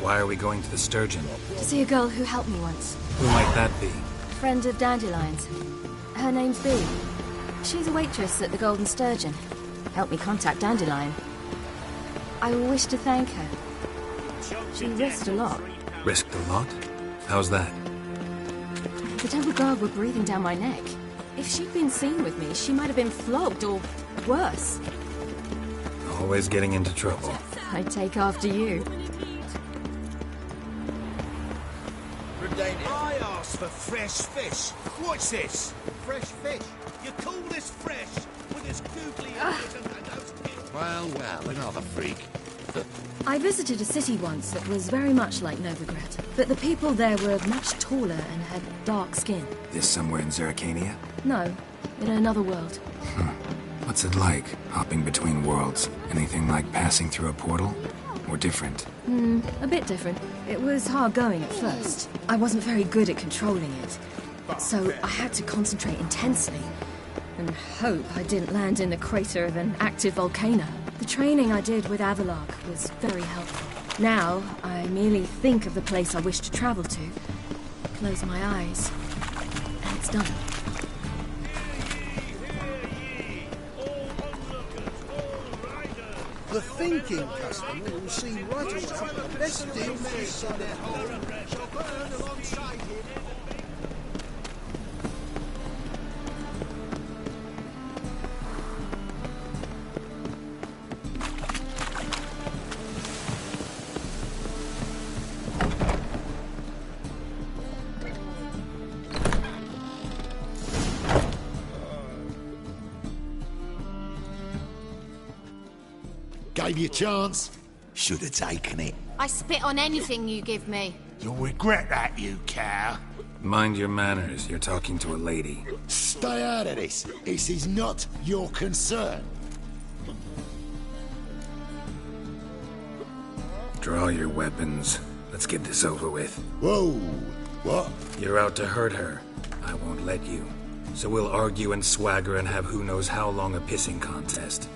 Why are we going to the Sturgeon? To see a girl who helped me once. Who might that be? Friend of Dandelion's. Her name's Bee. She's a waitress at the Golden Sturgeon. Helped me contact Dandelion. I wish to thank her. She risked a lot. Risked a lot? How's that? The Temple Guard were breathing down my neck. If she'd been seen with me, she might have been flogged or worse. Always getting into trouble. I take after you. I asked for fresh fish. What's this? Fresh fish? You call this fresh with this googly eyes and those pins? Well, another freak. I visited a city once that was very much like Novigrad, but the people there were much taller and had dark skin. This somewhere in Zeracania? No, in another world. What's it like, hopping between worlds? Anything like passing through a portal? Or different? A bit different. It was hard going at first. I wasn't very good at controlling it, so I had to concentrate intensely and hope I didn't land in the crater of an active volcano. The training I did with Avalark was very helpful. Now, I merely think of the place I wish to travel to, close my eyes, and it's done. The thinking customer will see right away the best deal this side of the hole. Shall burn alongside him. Gave you a chance. Should have taken it. I spit on anything you give me. You'll regret that, you cow. Mind your manners, you're talking to a lady. Stay out of this. This is not your concern. Draw your weapons. Let's get this over with. Whoa. What? You're out to hurt her. I won't let you. So we'll argue and swagger and have who knows how long a pissing contest.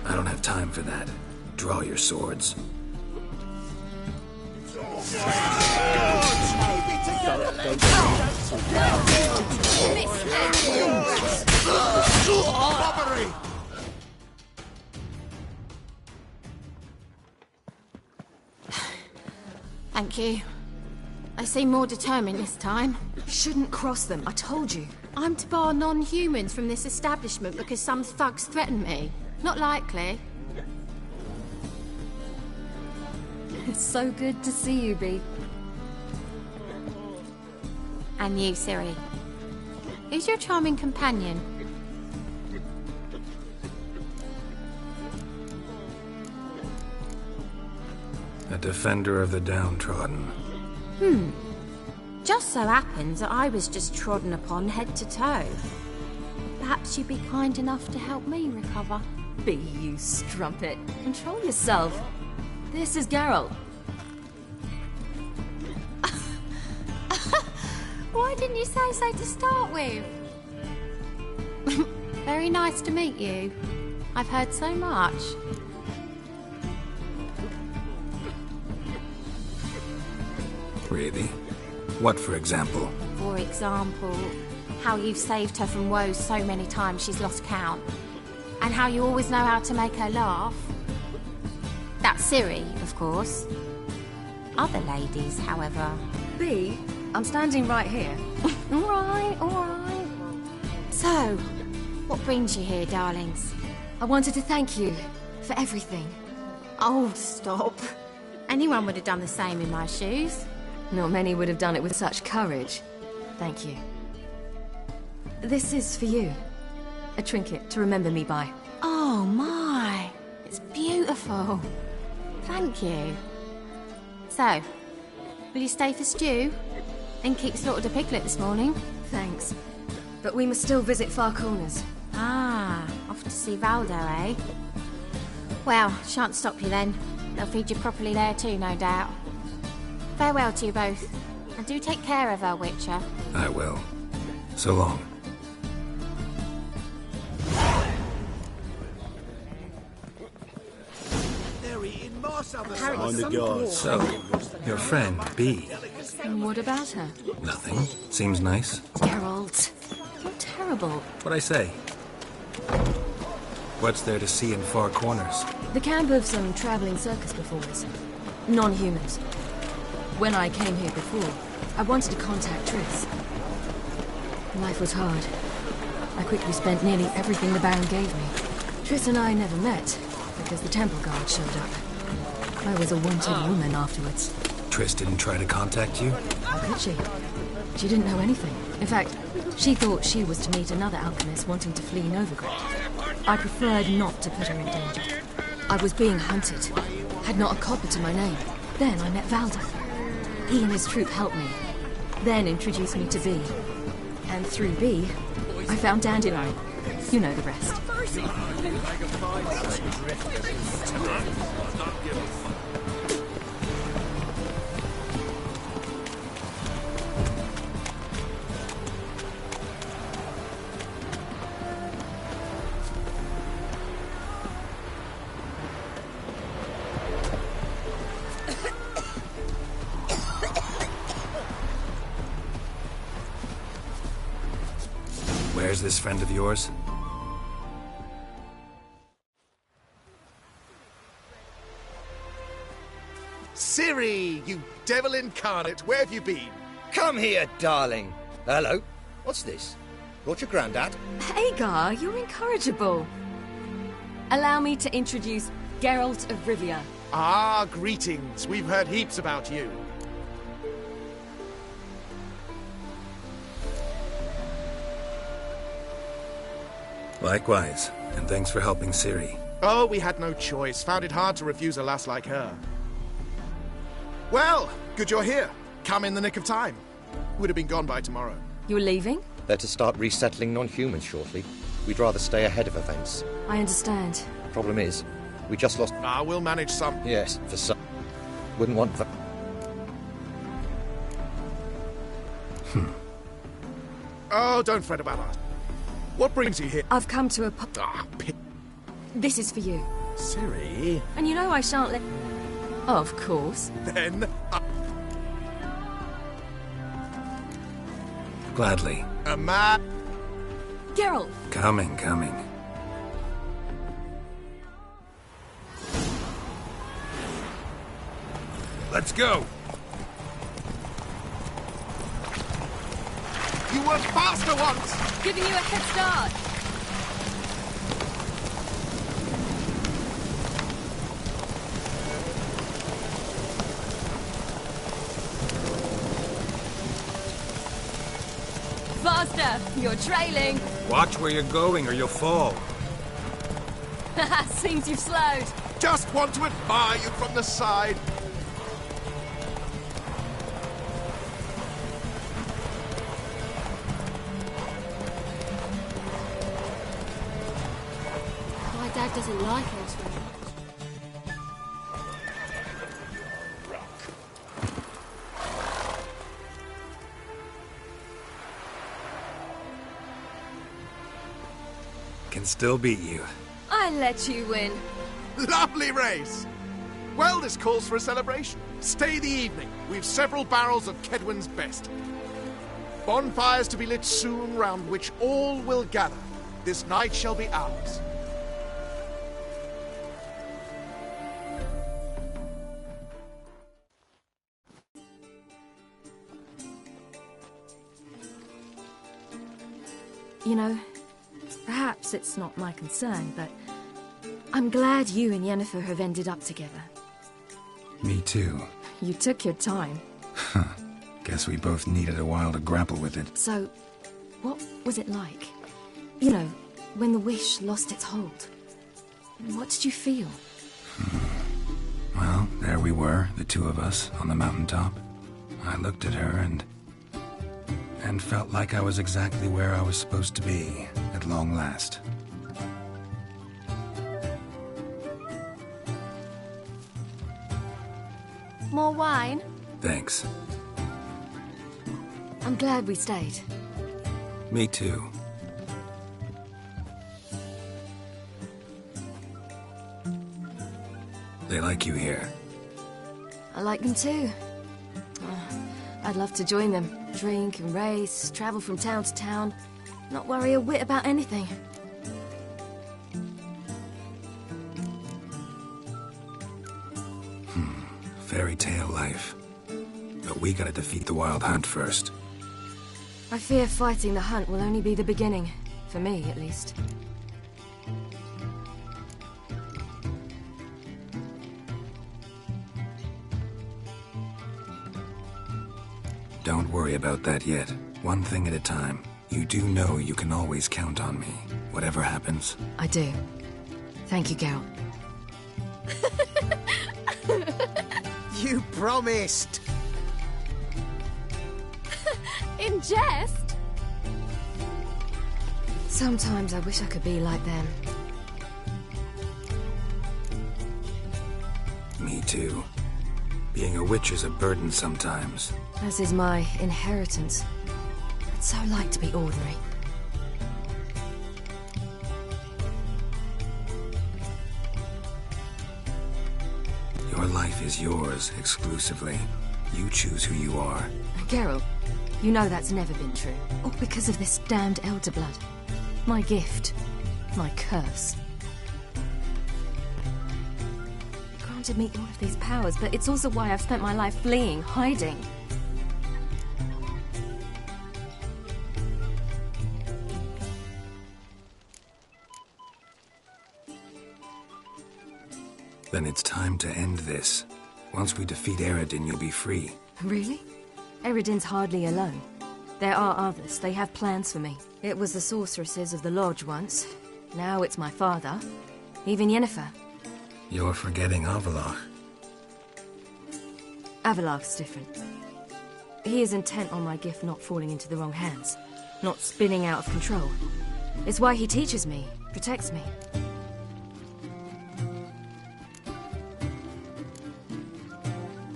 I don't have time for that. Draw your swords. Robbery! Thank you. I seem more determined this time. Shouldn't cross them, I told you. I'm to bar non-humans from this establishment because some thugs threaten me. Not likely. It's so good to see you, Bee. And you, Ciri. Who's your charming companion? A defender of the downtrodden. Just so happens that I was just trodden upon head to toe. Perhaps you'd be kind enough to help me recover. Bee, you strumpet. Control yourself. This is Geralt. Why didn't you say so to start with? Very nice to meet you. I've heard so much. Really? What, for example? For example, how you've saved her from woes so many times she's lost count. And how you always know how to make her laugh. That's Ciri, of course. Other ladies, however... Bee, I'm standing right here. All right. So, what brings you here, darlings? I wanted to thank you for everything. Oh, stop. Anyone would have done the same in my shoes. Not many would have done it with such courage. Thank you. This is for you. A trinket to remember me by. Oh, my. It's beautiful. Thank you. So, will you stay for stew? And keep slaughtered a piglet this morning? Thanks. But we must still visit Far Corners. Ah, off to see Valdo, eh? Well, shan't stop you then. They'll feed you properly there too, no doubt. Farewell to you both. And do take care of her, Witcher. I will. So long. On the guards. So, your friend, Bee. And what about her? Nothing. Seems nice. Geralt, you're terrible. What'd I say? What's there to see in Far Corners? The camp of some traveling circus performers. Non-humans. When I came here before, I wanted to contact Triss. Life was hard. I quickly spent nearly everything the Baron gave me. Triss and I never met, because the temple guard showed up. I was a wanted woman afterwards. Triss didn't try to contact you? How could she? She didn't know anything. In fact, she thought she was to meet another alchemist wanting to flee Novigrad. I preferred not to put her in danger. I was being hunted. Had not a copper to my name. Then I met Valda. He and his troop helped me. Then introduced me to B. And through B, I found Dandelion. You know the rest. Where's this friend of yours? Ciri, you devil incarnate, where have you been? Come here, darling. Hello. What's this? Brought your granddad? Hagar, you're incorrigible. Allow me to introduce Geralt of Rivia. Ah, greetings. We've heard heaps about you. Likewise, and thanks for helping Ciri. Oh, we had no choice. Found it hard to refuse a lass like her. Well, good you're here. Come in the nick of time. Would have been gone by tomorrow. You're leaving? They're to start resettling non-humans shortly. We'd rather stay ahead of events. I understand. Problem is, we just lost... Ah, we'll manage some. Yes, for some. Wouldn't want... Oh, don't fret about us. What brings you here? I've come to a This is for you. Ciri? And you know I shan't let... Of course. Then... Gladly. A man... Geralt! Coming. Let's go! You were faster once! Giving you a head start! Faster! You're trailing! Watch where you're going or you'll fall. Seems you've slowed. Just want to admire you from the side. My dad doesn't like us. Can still beat you. I let you win. Lovely race! Well, this calls for a celebration. Stay the evening. We've several barrels of Kedwin's best. Bonfires to be lit soon, round which all will gather. This night shall be ours. You know, perhaps it's not my concern, but I'm glad you and Yennefer have ended up together. Me too. You took your time. Guess we both needed a while to grapple with it. So, what was it like? You know, when the wish lost its hold. What did you feel? Well, there we were, the two of us, on the mountaintop. I looked at her and felt like I was exactly where I was supposed to be, at long last. More wine? Thanks. I'm glad we stayed. Me too. They like you here. I like them too. I'd love to join them. Drink and race, travel from town to town. Not worry a whit about anything. Fairy tale life. But we gotta defeat the Wild Hunt first. I fear fighting the hunt will only be the beginning. For me, at least. Don't worry about that yet. One thing at a time. You do know you can always count on me, whatever happens. I do. Thank you, Geralt. You promised! In jest? Sometimes I wish I could be like them. Me too. Being a witch is a burden sometimes. As is my inheritance. I'd so like to be ordinary. Your life is yours, exclusively. You choose who you are. Geralt, you know that's never been true. All because of this damned Elder Blood. My gift. My curse. It granted me all of these powers, but it's also why I've spent my life fleeing, hiding. Then it's time to end this. Once we defeat Eredin, you'll be free. Really? Eredin's hardly alone. There are others. They have plans for me. It was the sorceresses of the Lodge once. Now it's my father. Even Yennefer. You're forgetting Avallac'h. Avallac'h's different. He is intent on my gift not falling into the wrong hands. Not spinning out of control. It's why he teaches me, protects me.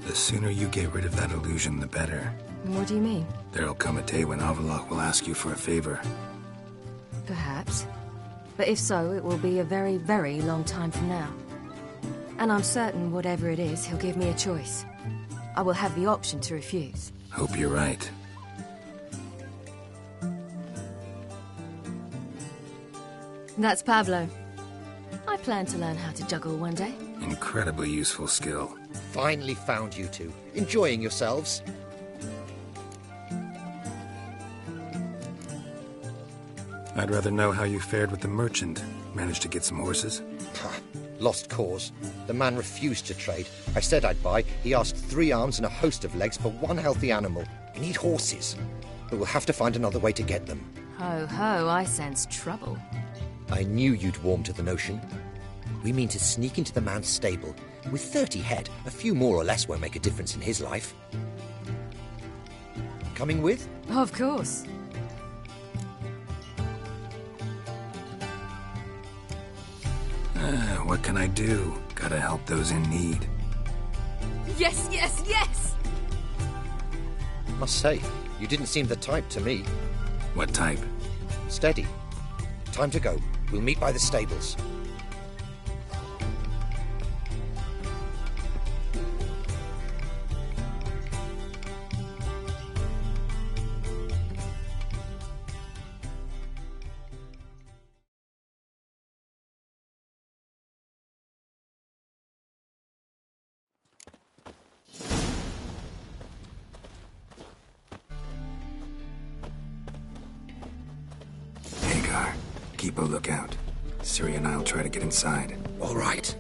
The sooner you get rid of that illusion, the better. What do you mean? There'll come a day when Avallac'h will ask you for a favor. Perhaps. But if so, it will be a very, very long time from now. And I'm certain whatever it is, he'll give me a choice. I will have the option to refuse. Hope you're right. That's Pablo. I plan to learn how to juggle one day. Incredibly useful skill. Finally found you two. Enjoying yourselves? I'd rather know how you fared with the merchant. Managed to get some horses? Lost cause. The man refused to trade. I said I'd buy. He asked 3 arms and a host of legs for one healthy animal. I need horses. But we'll have to find another way to get them. Ho ho, I sense trouble. I knew you'd warm to the notion. We mean to sneak into the man's stable. With 30 head, a few more or less won't make a difference in his life. Coming with? Of course. What can I do? Gotta help those in need. Yes, yes, yes! Must say, you didn't seem the type to me. What type? Steady. Time to go. We'll meet by the stables. Keep a lookout. Ciri and I'll try to get inside. All right.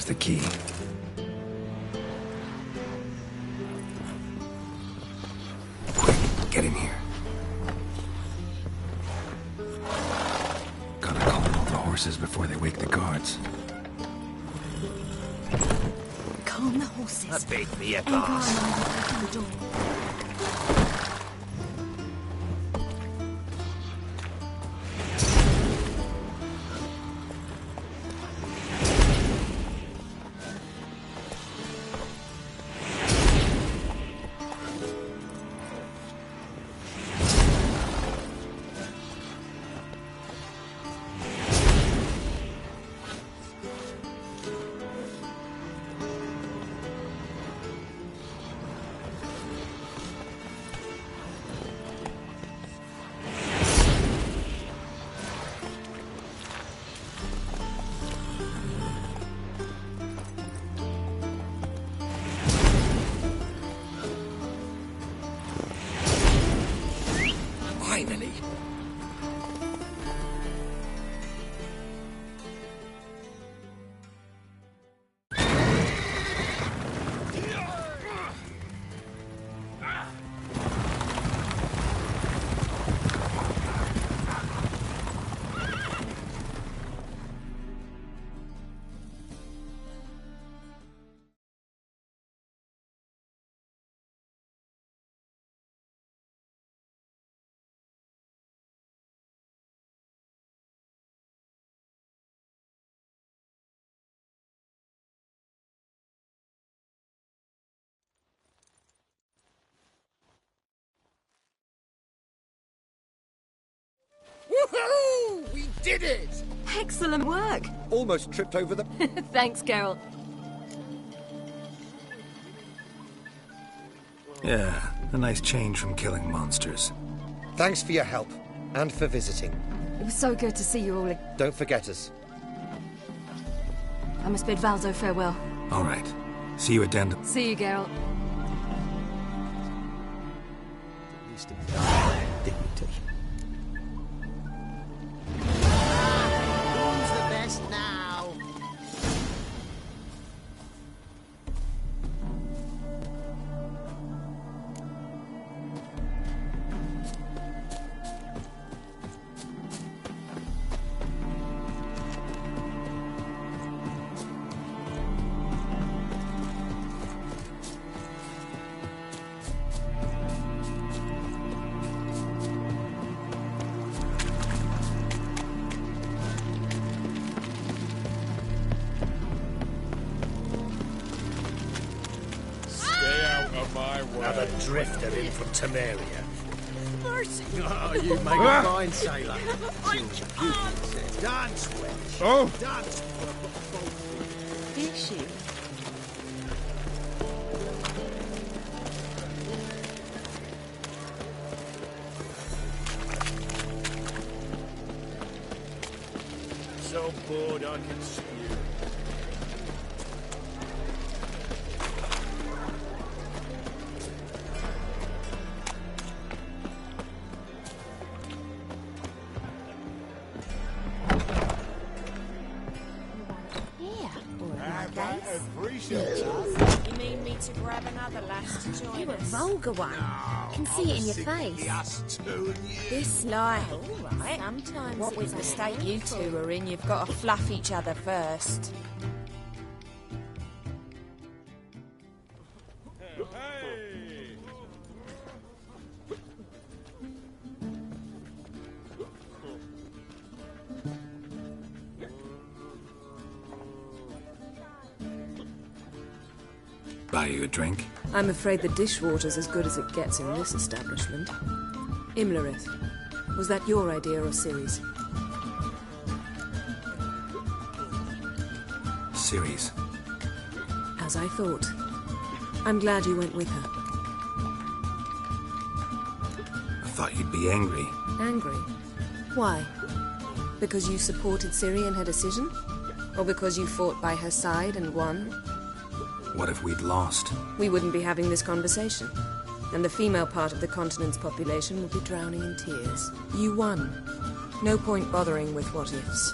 There's the key. Quick, get in here. Gotta calm all the horses before they wake the guards. Calm the horses. A big beer Anchor on boss. the door. Finally. Woohoo! We did it! Excellent work. Almost tripped over the... Thanks, Carol. Yeah, a nice change from killing monsters. Thanks for your help, and for visiting. It was so good to see you all. Don't forget us. I must bid Valzo farewell. All right. See you at Dendon. See you, Geralt. Dignity. Who's the best now? Stay out of my way. Another drifter in from Temeria. Mercy! Oh, you make a fine sailor. Dance Oh! well. Dance well. Is she? So bored I can spew. You mean me to grab another lass to join You're a us? vulgar one. Can see it in your face. This lie. All right. Sometimes What with the state you two are in, you've got to fluff each other first. Buy you a drink? I'm afraid the dishwater's as good as it gets in this establishment. Imlerith, was that your idea or Ciri's? Ciri's. As I thought. I'm glad you went with her. I thought you'd be angry. Angry? Why? Because you supported Ciri in her decision? Or because you fought by her side and won? What if we'd lost? We wouldn't be having this conversation. And the female part of the continent's population would be drowning in tears. You won. No point bothering with what-ifs.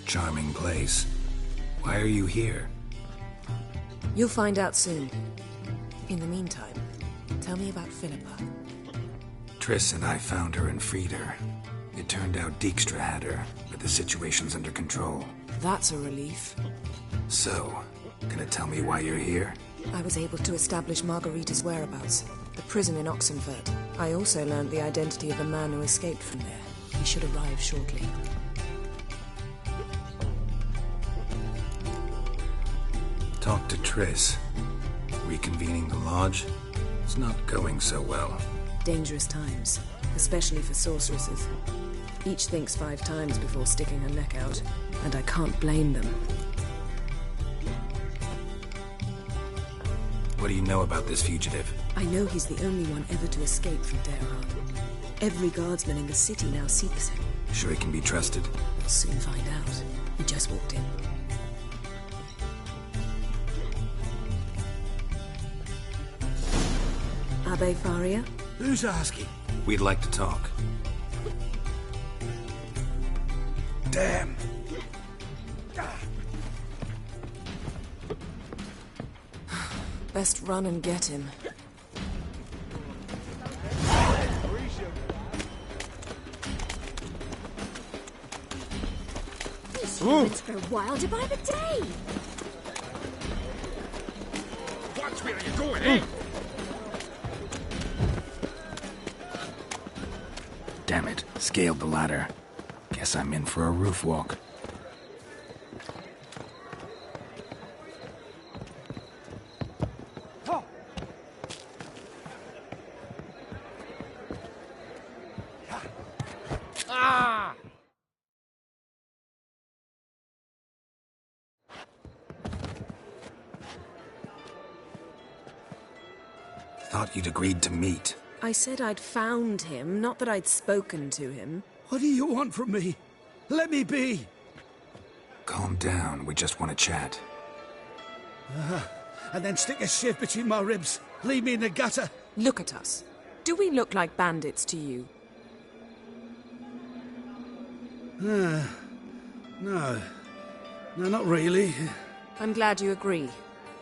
charming place. Why are you here? You'll find out soon. In the meantime, tell me about Philippa. Triss and I found her and freed her. It turned out Dijkstra had her, but the situation's under control. That's a relief. So, gonna tell me why you're here? I was able to establish Margarita's whereabouts, the prison in Oxenfurt. I also learned the identity of a man who escaped from there. He should arrive shortly. Talk to Triss. Reconvening the lodge? It's not going so well. Dangerous times, especially for sorceresses. Each thinks 5 times before sticking her neck out, and I can't blame them. What do you know about this fugitive? I know he's the only one ever to escape from Derard. Every guardsman in the city now seeks him. Sure he can be trusted? We'll soon find out. He just walked in. Abbe Faria? Who's asking? We'd like to talk. Damn. Best run and get him. These humans grow wilder by the day. Watch where you're going, eh? Damn it, scaled the ladder. Guess I'm in for a roof walk. Thought you'd agreed to meet. I said I'd found him, not that I'd spoken to him. What do you want from me? Let me be! Calm down, we just want to chat. And then stick a shiv between my ribs. Leave me in the gutter. Look at us. Do we look like bandits to you? No. No, not really. I'm glad you agree.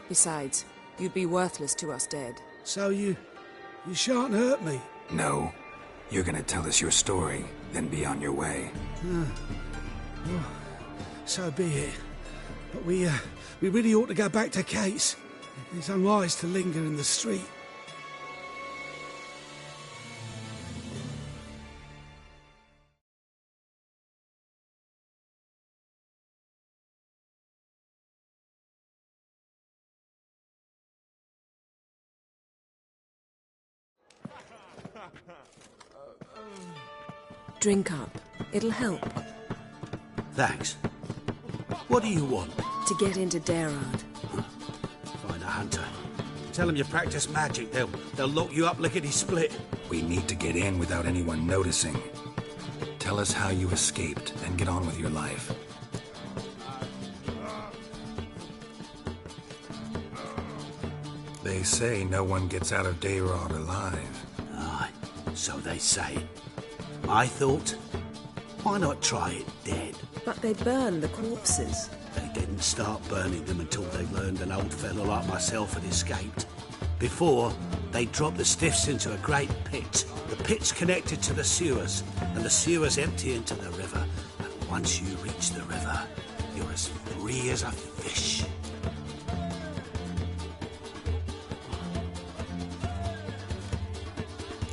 Besides, you'd be worthless to us dead. So you shan't hurt me? No. You're gonna tell us your story, then be on your way. Well, so be it. But we really ought to go back to Kate's. It's unwise to linger in the street. Drink up. It'll help. Thanks. What do you want? To get into Derard. Find a hunter. Tell them you practice magic. They'll lock you up lickety-split. We need to get in without anyone noticing. Tell us how you escaped and get on with your life. They say no one gets out of Derard alive. Aye, so they say. I thought, why not try it dead? But they burn the corpses. They didn't start burning them until they learned an old fellow like myself had escaped. Before, they dropped the stiffs into a great pit. The pit's connected to the sewers, and the sewers empty into the river. And once you reach the river, you're as free as a fish.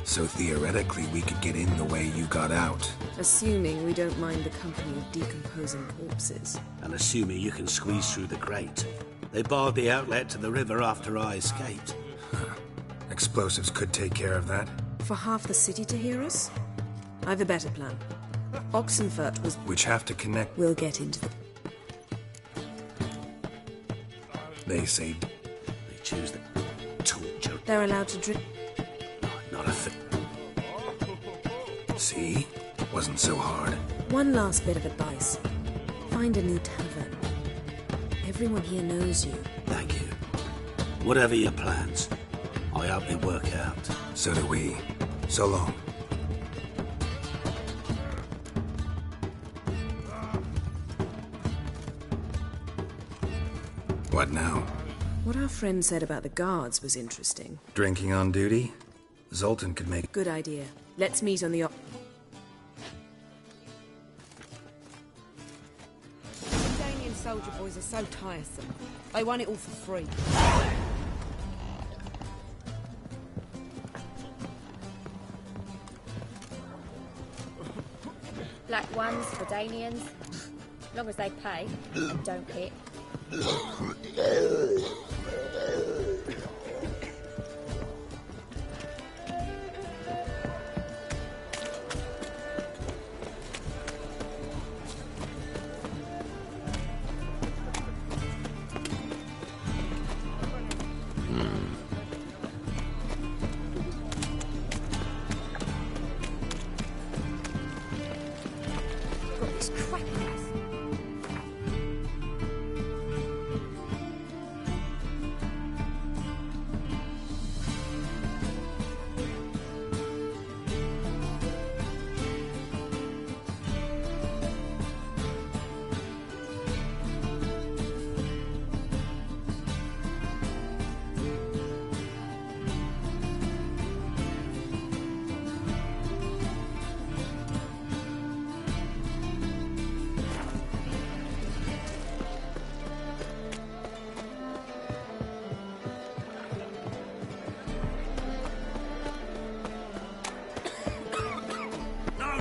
So theoretically, we could get in the way you got out. Assuming we don't mind the company of decomposing corpses. And assuming you can squeeze through the grate. They barred the outlet to the river after I escaped. Explosives could take care of that. For half the city to hear us? I've a better plan. Oxenfurt was... Which have to connect... We'll get into the... They say... They choose the torture. They're allowed to drink... Not a thing. See? Wasn't so hard. One last bit of advice. Find a new tavern. Everyone here knows you. Thank you. Whatever your plans, I hope they work out. So do we. So long. What now? What our friend said about the guards was interesting. Drinking on duty? Zoltan could make... Good idea. Let's meet on the... Danian soldier boys are so tiresome. They want it all for free. Black ones, Redanians. As long as they pay and don't hit.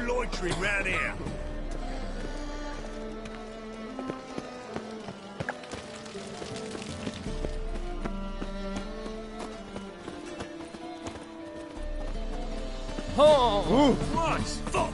Loitering round here. Oh! What? Fuck!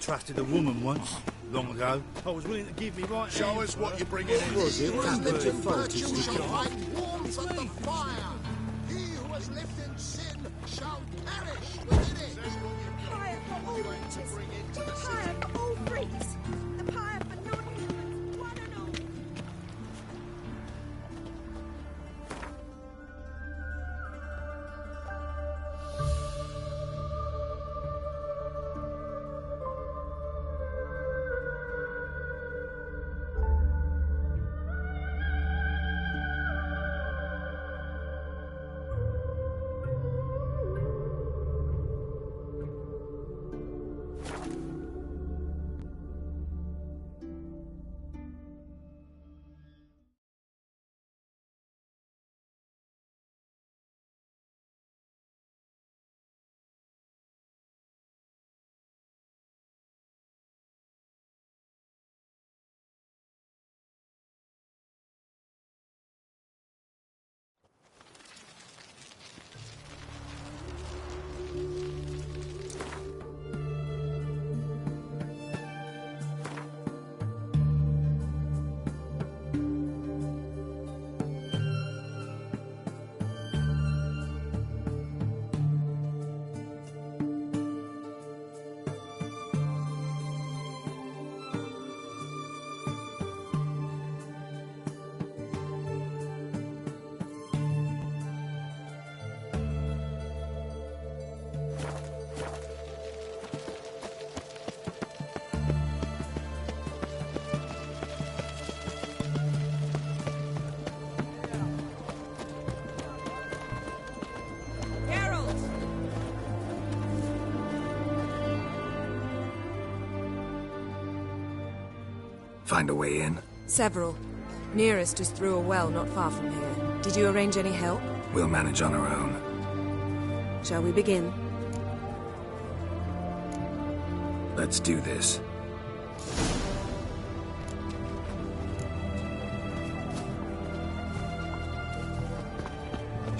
Trusted a woman once, long ago. I was willing to give me right. Show us what you're bringing in. Was it that your fault? You shall find warmth of the fire. He who has lived in sin shall perish within it. Fire for all witches. Fire for all freaks. The fire for non-humans, one and all. Find a way in? Several. Nearest is through a well not far from here. Did you arrange any help? We'll manage on our own. Shall we begin? Let's do this.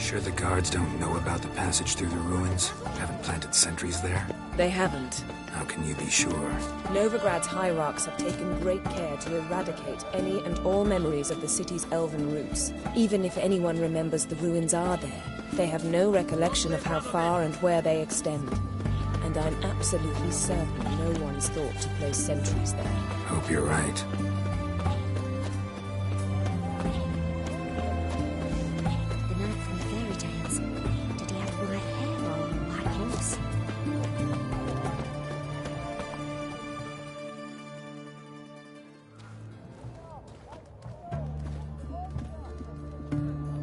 Sure the guards don't know about the passage through the ruins? Haven't planted sentries there? They haven't. How can you be sure? Novigrad's hierarchs have taken great care to eradicate any and all memories of the city's elven roots. Even if anyone remembers the ruins are there, they have no recollection of how far and where they extend. And I'm absolutely certain no one's thought to place sentries there. Hope you're right. The knight from the fairy tales. Did he have white hair or a white horse?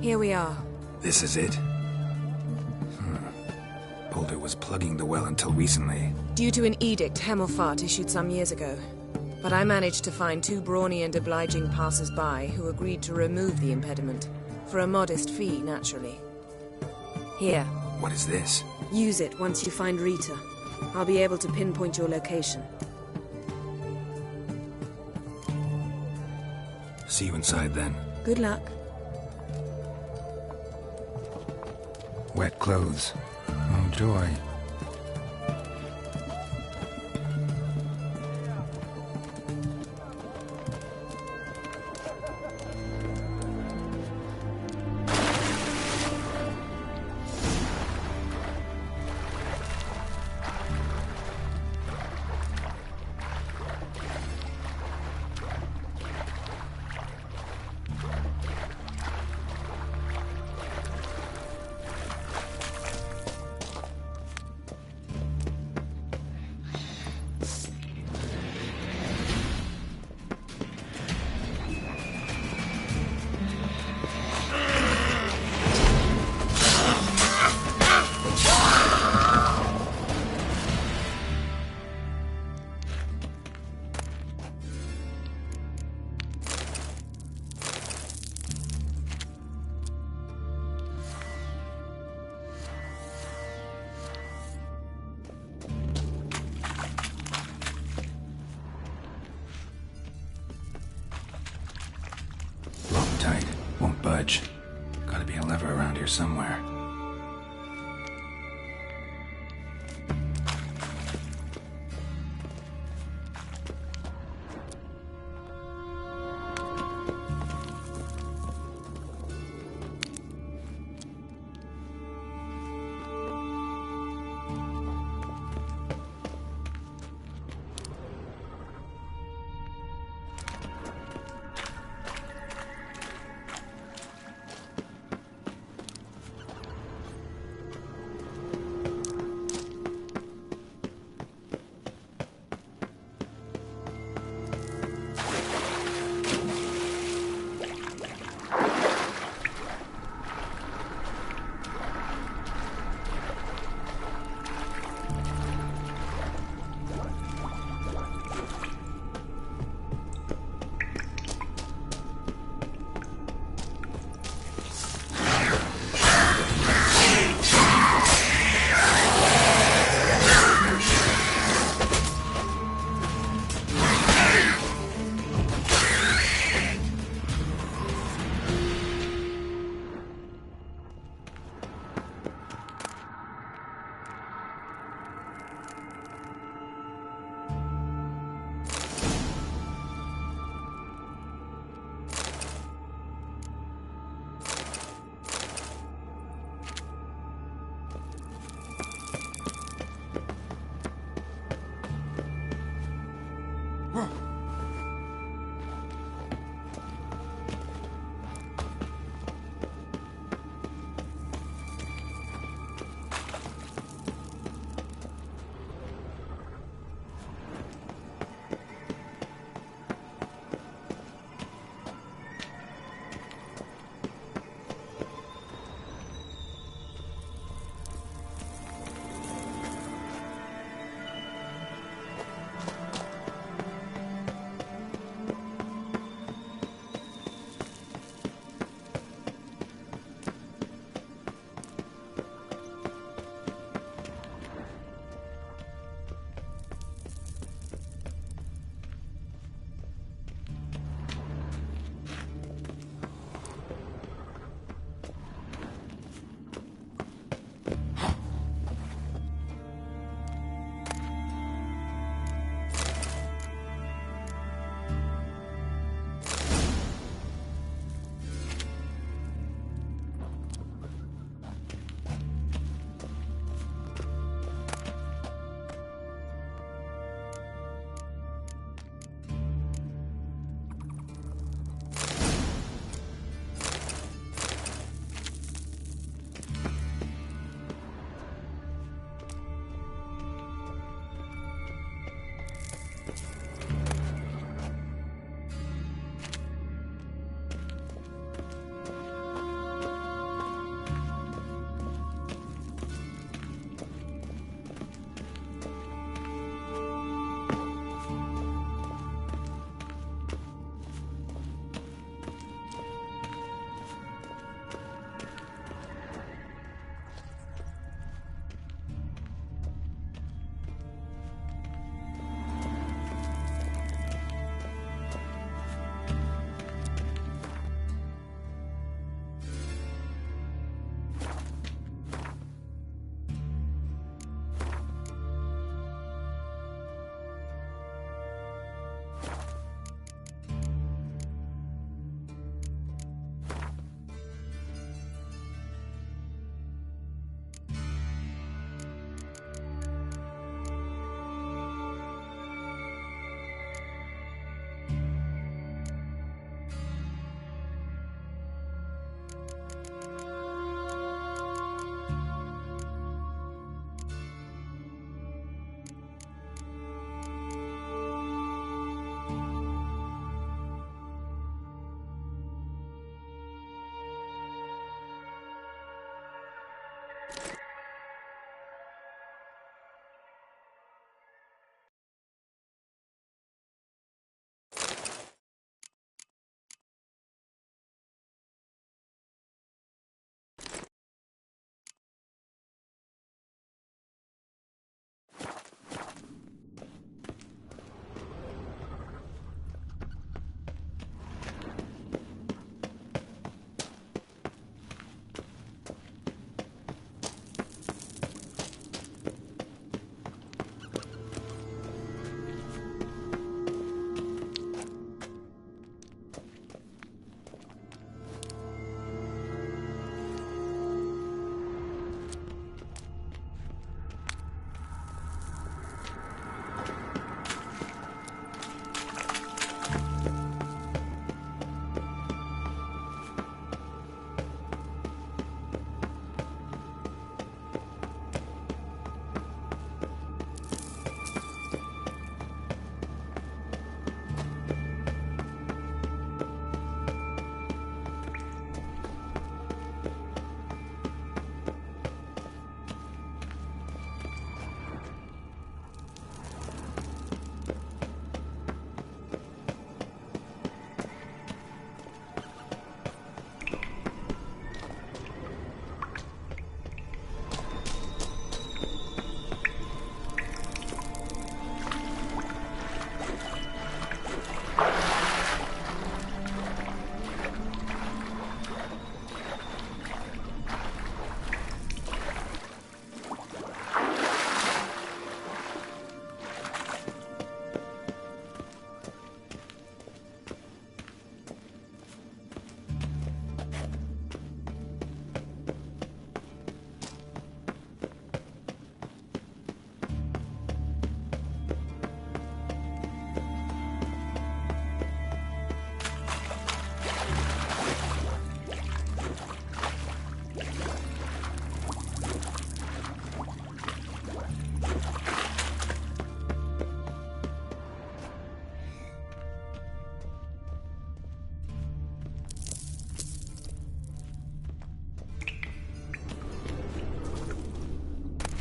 Here we are. This is it? Boulder was plugging the well until recently. Due to an edict Hemmelfart issued some years ago. But I managed to find 2 brawny and obliging passers-by who agreed to remove the impediment. For a modest fee, naturally. Here. What is this? Use it once you find Rita. I'll be able to pinpoint your location. See you inside then. Good luck. Wet clothes. Oh, joy. Tight. Won't budge. Gotta be a lever around here somewhere.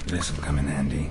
This'll come in handy.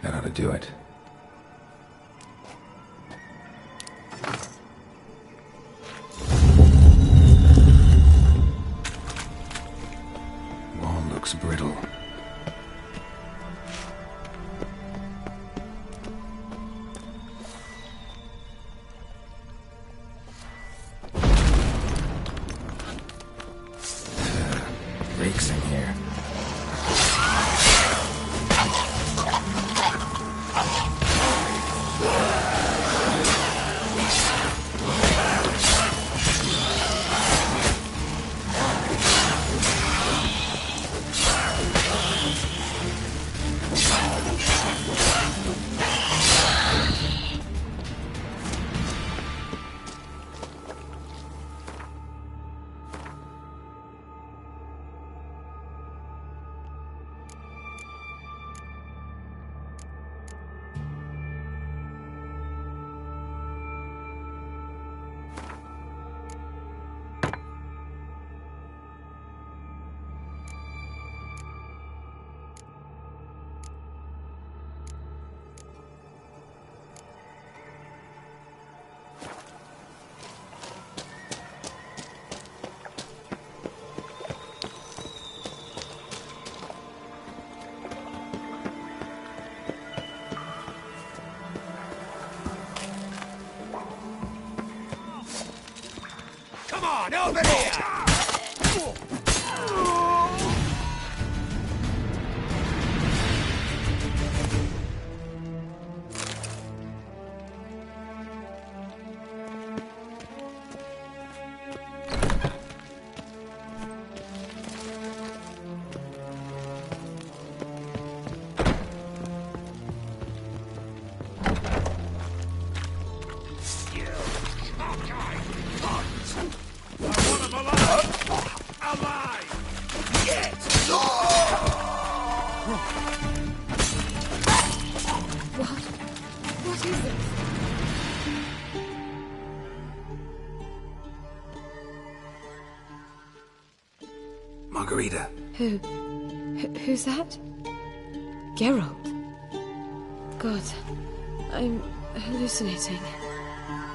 That ought to do it. Wall looks brittle. Reeks in here. Come on, over here! What is this? Margarita. Who's that? Geralt. God, I'm hallucinating.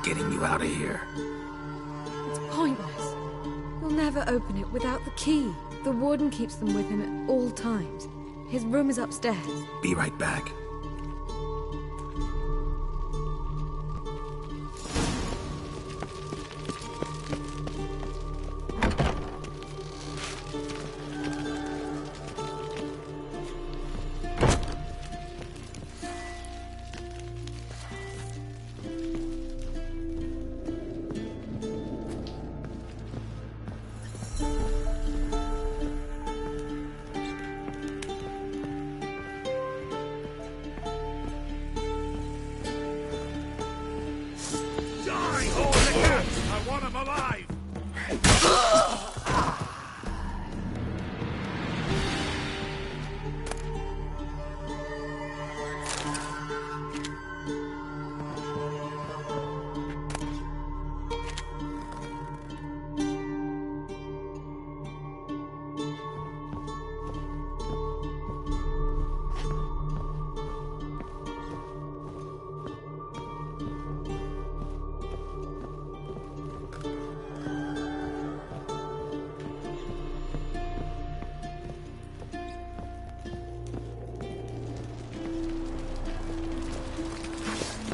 Getting you out of here. It's pointless. We'll never open it without the key. The warden keeps them with him at all times. His room is upstairs. Be right back.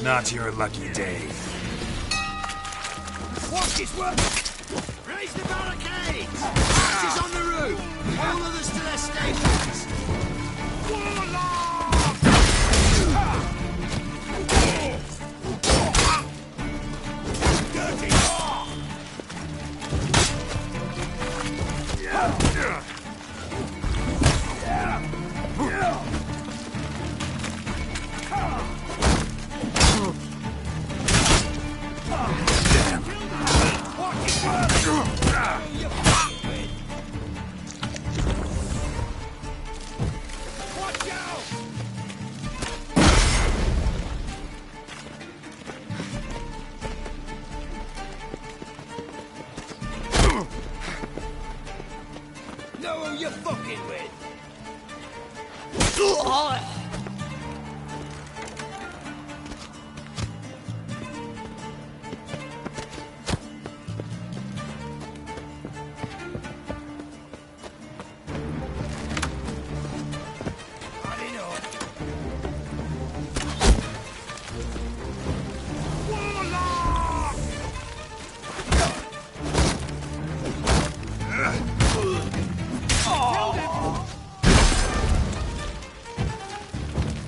Not your lucky day. Watch his work! Raise the barricades! Axes on the roof! All others to their stations! Know who you're fucking with?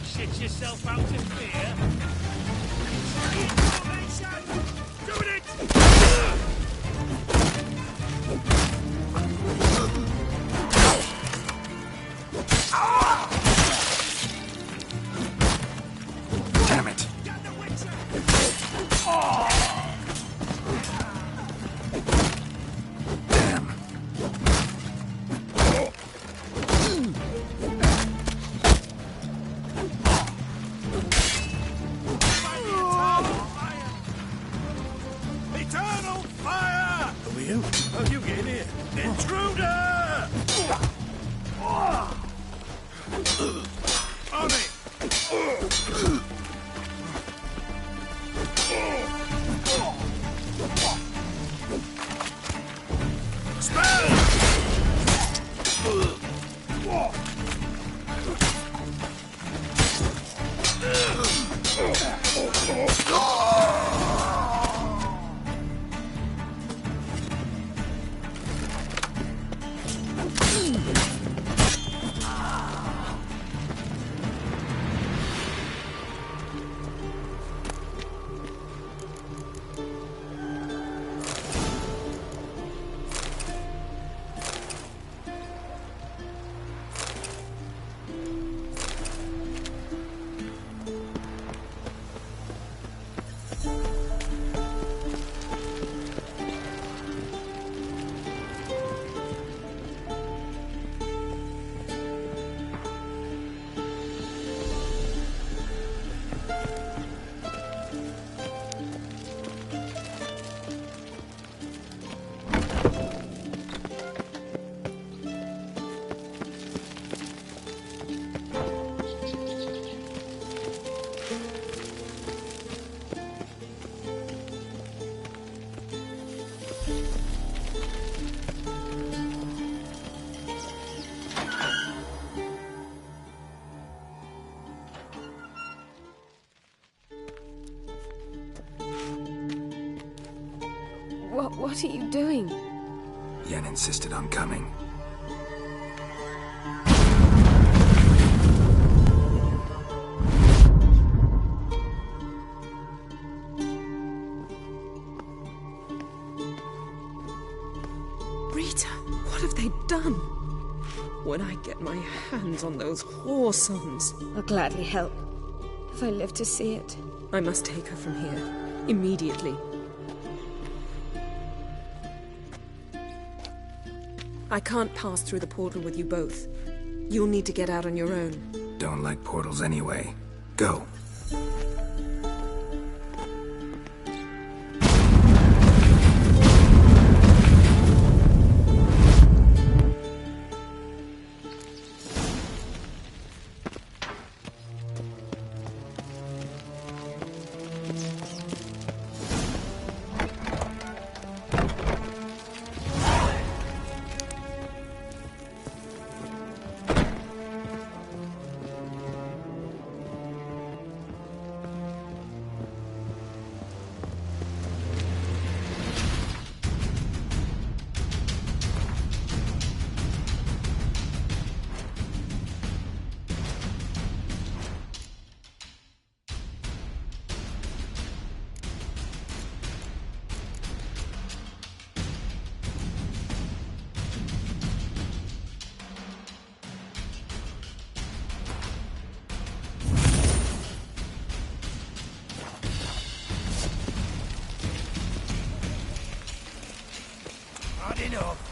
Shit yourself out of fear. Doing it! Damn it! Damn. Eternal fire! Who are you? How'd you get in here? Intruder! On it! What are you doing? Yen insisted on coming. Rita, what have they done? When I get my hands on those whoresons... I'll gladly help, if I live to see it. I must take her from here, immediately. I can't pass through the portal with you both. You'll need to get out on your own. Don't like portals anyway. Go. enough.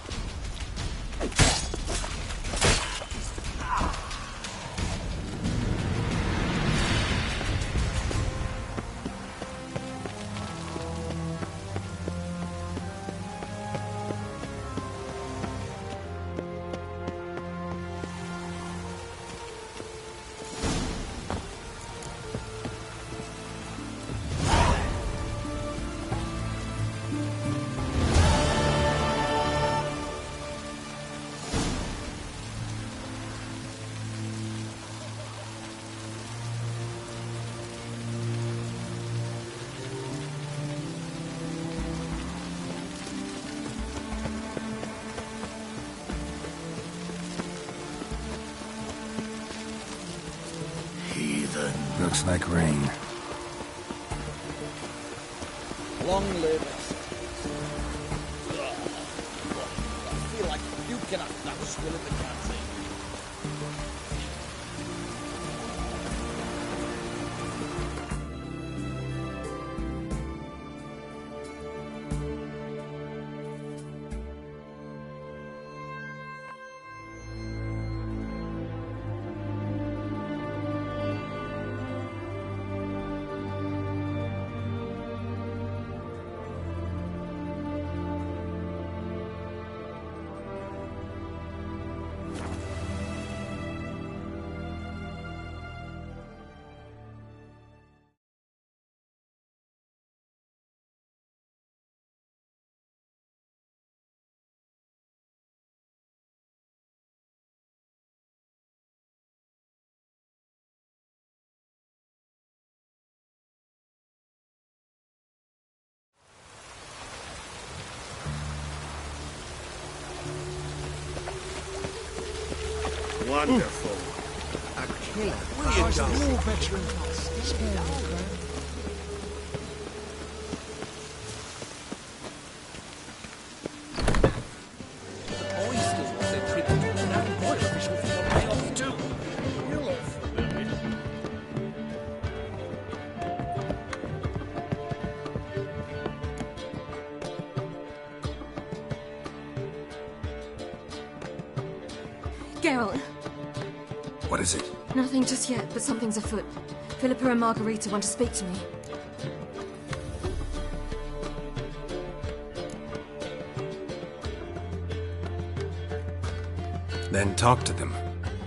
Looks like rain. Long live us. I feel like puking after that swill in the canteen. Wonderful. A killer. Where you going? More veteran oysters was their trick. Now the oil official think I'll pay off too. You'll off a bit. Geralt, What is it? nothing just yet, but something's afoot. Philippa and Margarita want to speak to me. Then talk to them.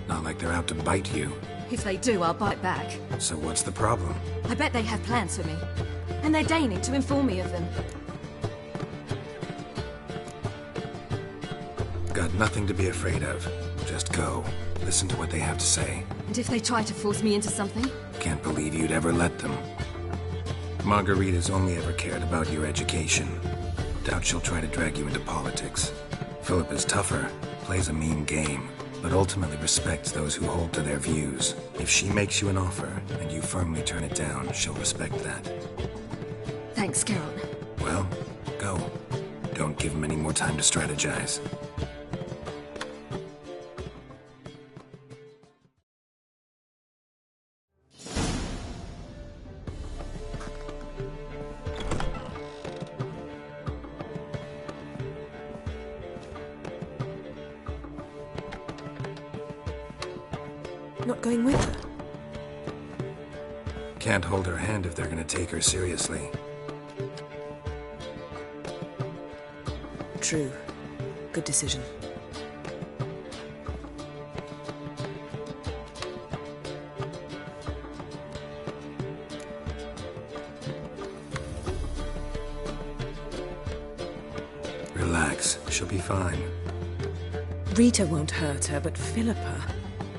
Not like they're out to bite you. If they do, I'll bite back. So what's the problem? I bet they have plans for me. And they're deigning to inform me of them. Got nothing to be afraid of. Just go. Listen to what they have to say. And if they try to force me into something? Can't believe you'd ever let them. Margarita's only ever cared about your education. Doubt she'll try to drag you into politics. Philippa's tougher, plays a mean game, but ultimately respects those who hold to their views. If she makes you an offer, and you firmly turn it down, she'll respect that. Thanks, Geralt. Well, go. Don't give him any more time to strategize. Not going with her? Can't hold her hand if they're gonna take her seriously. True. Good decision. Relax, she'll be fine. Rita won't hurt her, but Philippa,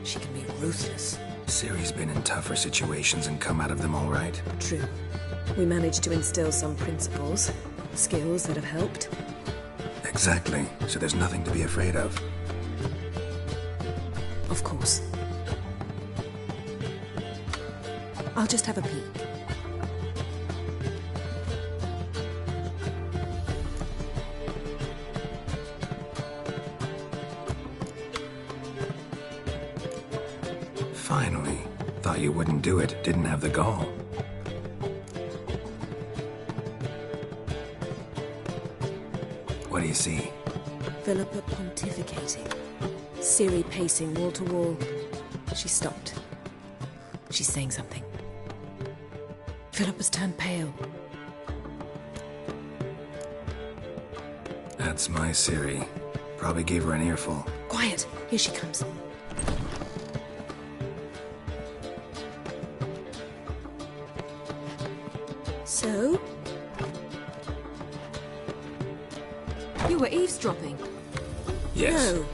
she can be ruthless. Ciri's been in tougher situations and come out of them all right. True. We managed to instill some principles, skills that have helped. Exactly, so there's nothing to be afraid of. Of course. I'll just have a peek. Finally. Thought you wouldn't do it, didn't have the gall. What do you see? Philippa pontificating. Ciri pacing wall to wall. She stopped. She's saying something. Philippa's turned pale. That's my Ciri. Probably gave her an earful. Quiet! Here she comes. So? You were eavesdropping? Yes. No.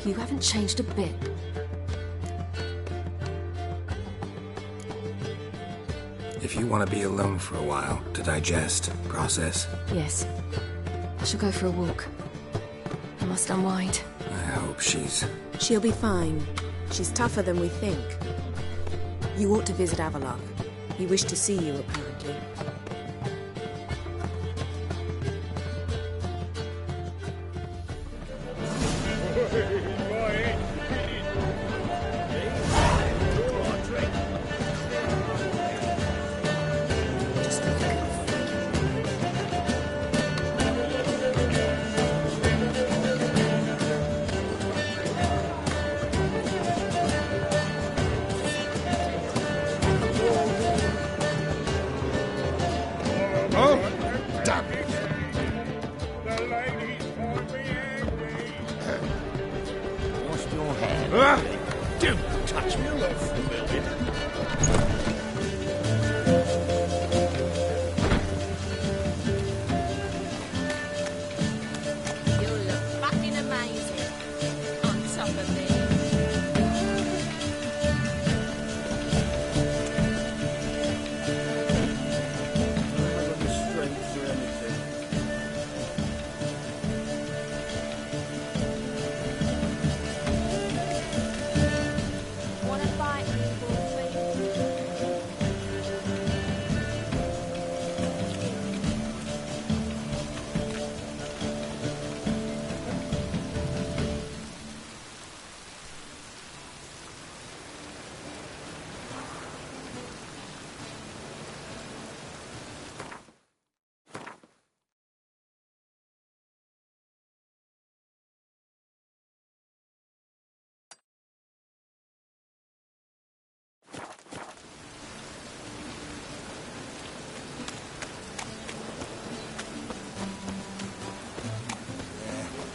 You haven't changed a bit. If you want to be alone for a while, to digest, process. Yes. I shall go for a walk. I must unwind. I hope she's... She'll be fine. She's tougher than we think. You ought to visit Avalok. He wished to see you, apparently. Don't touch me, love, building. You look fucking amazing on top of me. Wanna fight me,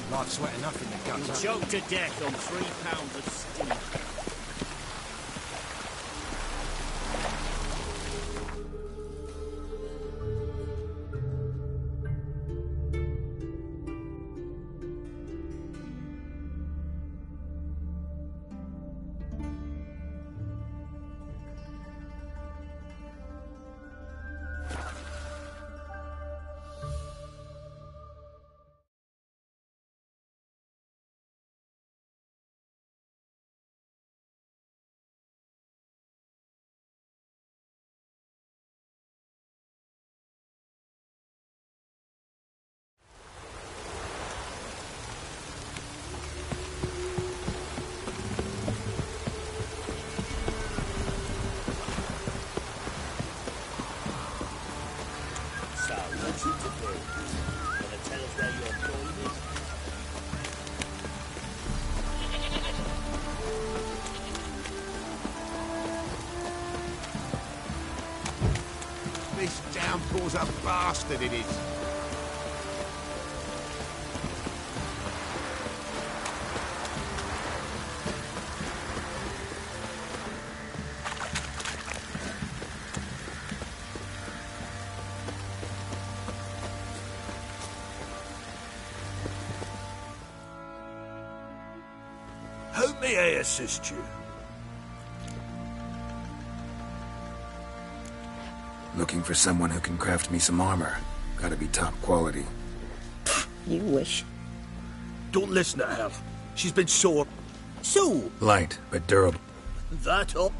Like sweating enough in the guts. You'll choke to death on 3 pounds of steak. So, what's it to do? Gonna tell us where your point is? This downpour's a bastard, it is. How may I assist you? Looking for someone who can craft me some armor. Gotta be top quality. You wish. Don't listen to her. She's been sore. So, Light, but durable. that up.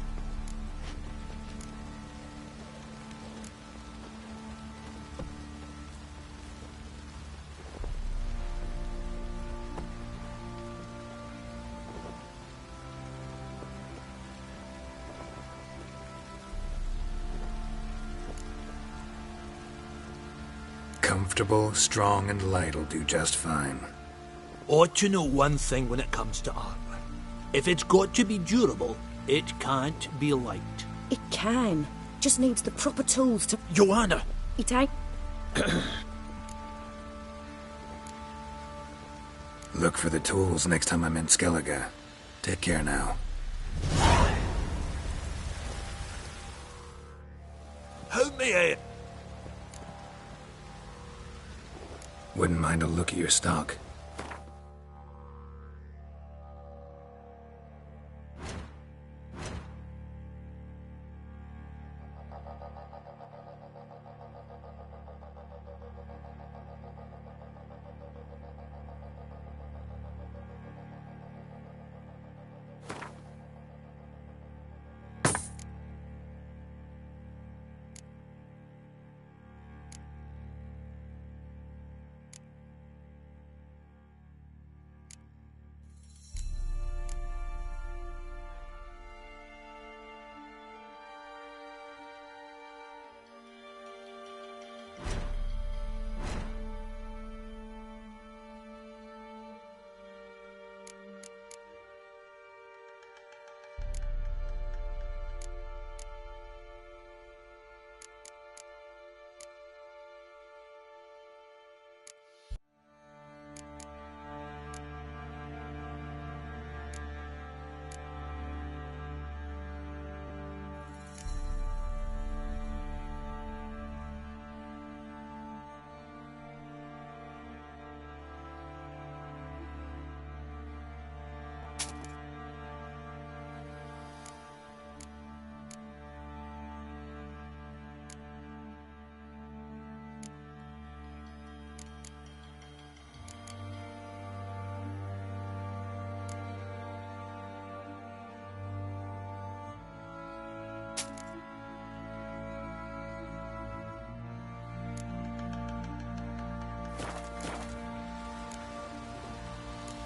comfortable, strong, and light'll do just fine. Ought to know one thing when it comes to armor. If it's got to be durable, it can't be light. It can. Just needs the proper tools to... Joanna! Itay? Look for the tools next time I'm in Skellige. Take care now. Help me out! Wouldn't mind a look at your stock.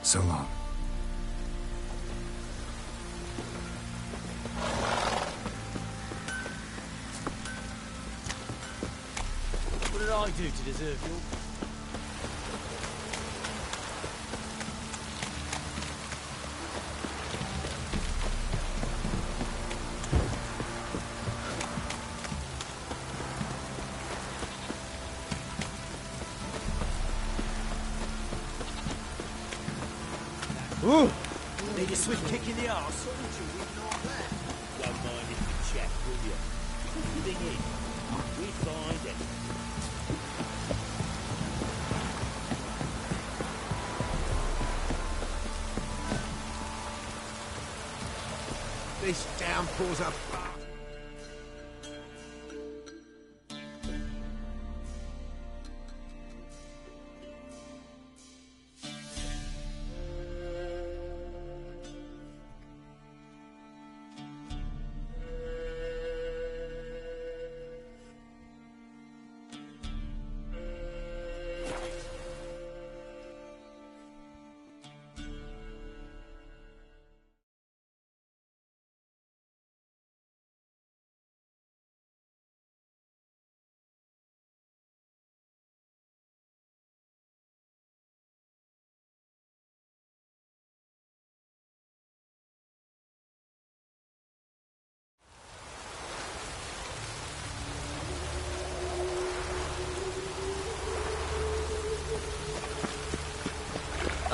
So long. What did I do to deserve your... Ooh! Need a swift kick in the arse. Don't mind if you check, will you? Thing is, we find it. This downpour's a...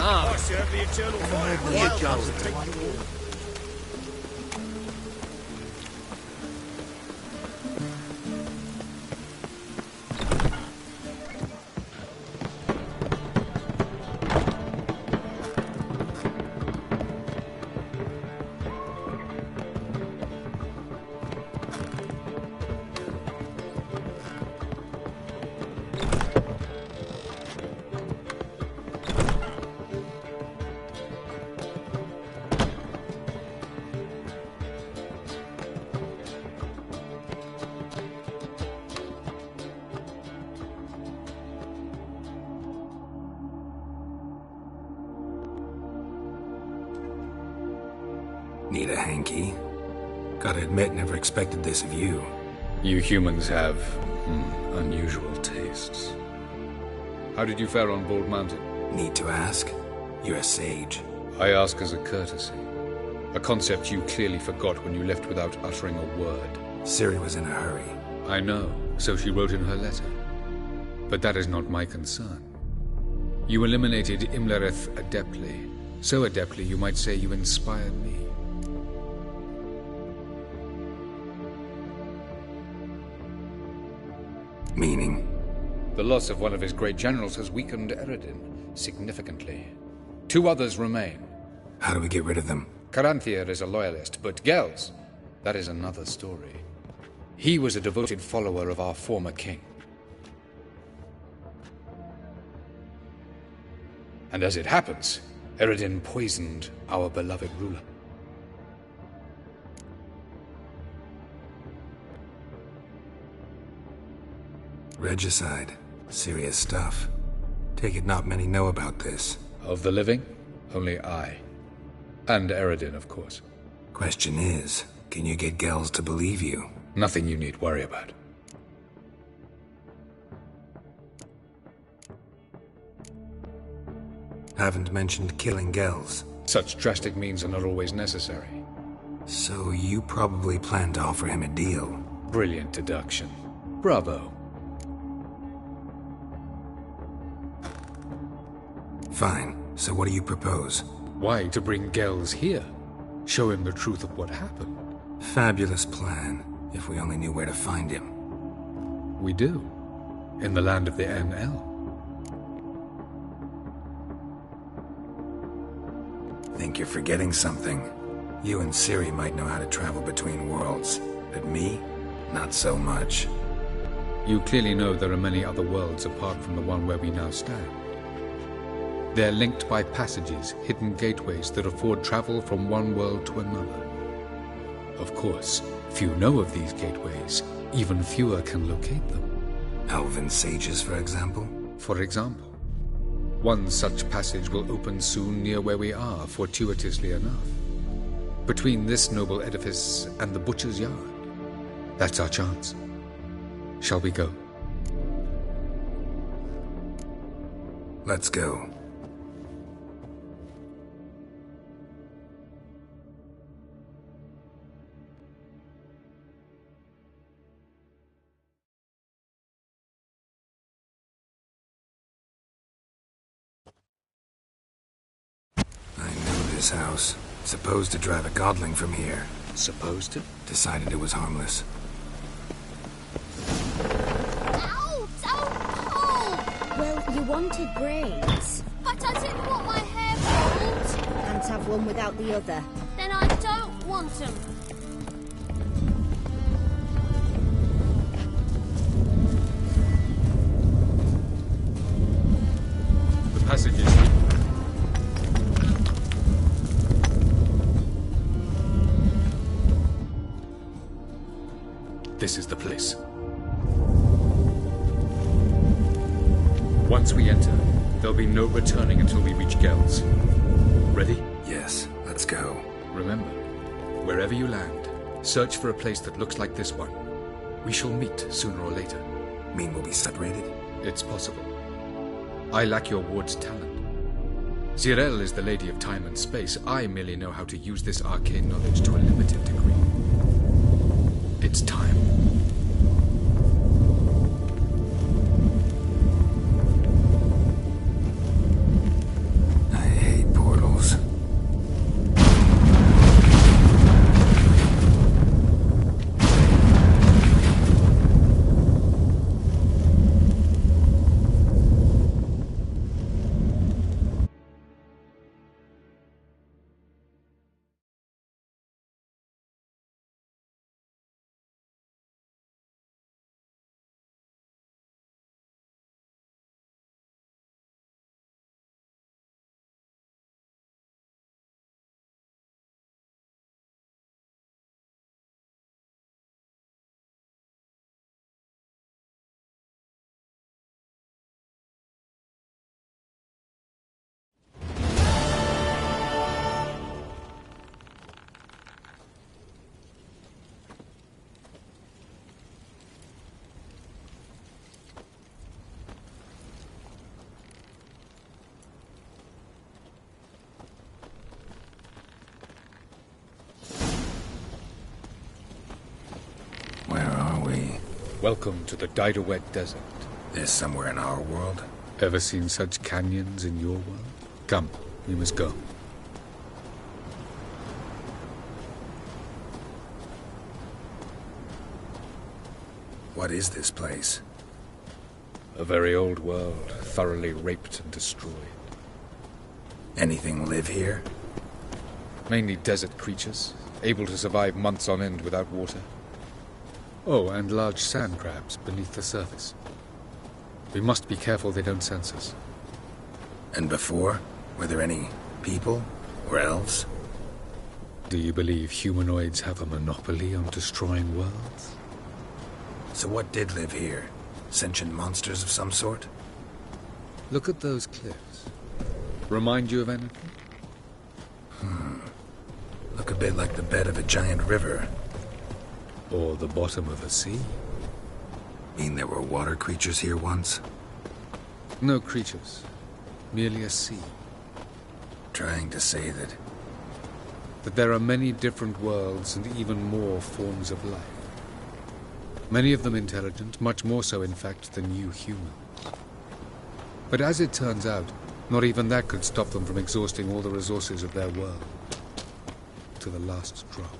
I serve the eternal fire. Wild ones that take you all. Need a hanky? Gotta admit, never expected this of you. You humans have unusual tastes. How did you fare on Bald Mountain? Need to ask? You're a sage. I ask as a courtesy. A concept you clearly forgot when you left without uttering a word. Ciri was in a hurry. I know, so she wrote in her letter. But that is not my concern. You eliminated Imlerith adeptly. So adeptly you might say you inspired me. Meaning? The loss of one of his great generals has weakened Eredin significantly. 2 others remain. How do we get rid of them? Caranthier is a loyalist, but Gels, that is another story. He was a devoted follower of our former king. And as it happens, Eredin poisoned our beloved ruler. Regicide. Serious stuff. Take it not many know about this. Of the living, only I. And Eredin, of course. Question is, can you get Gels to believe you? Nothing you need worry about. Haven't mentioned killing Gels. Such drastic means are not always necessary. So you probably plan to offer him a deal. Brilliant deduction. Bravo. Fine. So what do you propose? Why, to bring Gels here. Show him the truth of what happened. Fabulous plan, if we only knew where to find him. We do. In the land of the NL. Think you're forgetting something. You and Ciri might know how to travel between worlds, but me? Not so much. You clearly know there are many other worlds apart from the one where we now stand. They're linked by passages, hidden gateways that afford travel from one world to another. Of course, few know of these gateways. Even fewer can locate them. Elven sages, for example? For example. One such passage will open soon near where we are, fortuitously enough. Between this noble edifice and the butcher's yard. That's our chance. Shall we go? Let's go. This house. Supposed to drive a godling from here. Supposed to? Decided it was harmless. Ow! So cold! Well, you wanted brains. But I didn't want my hair pulled. Can't have one without the other. Then I don't want them. The passage is... This is the place. Once we enter, there'll be no returning until we reach Gels. Ready? Yes, let's go. Remember, wherever you land, search for a place that looks like this one. We shall meet sooner or later. Mean we'll be separated? It's possible. I lack your ward's talent. Zirel is the lady of time and space. I merely know how to use this arcane knowledge to a limited degree. It's time. Welcome to the Diderwet Desert. This somewhere in our world? Ever seen such canyons in your world? Come, we must go. What is this place? A very old world, thoroughly raped and destroyed. Anything live here? Mainly desert creatures, able to survive months on end without water. Oh, and large sand crabs beneath the surface. We must be careful they don't sense us. And before? Were there any people? Or elves? Do you believe humanoids have a monopoly on destroying worlds? So what did live here? Sentient monsters of some sort? Look at those cliffs. Remind you of anything? Look a bit like the bed of a giant river. Or the bottom of a sea. Mean there were water creatures here once? No creatures. Merely a sea. Trying to say that there are many different worlds and even more forms of life. Many of them intelligent, much more so in fact than you humans. But as it turns out, not even that could stop them from exhausting all the resources of their world. To the last drop.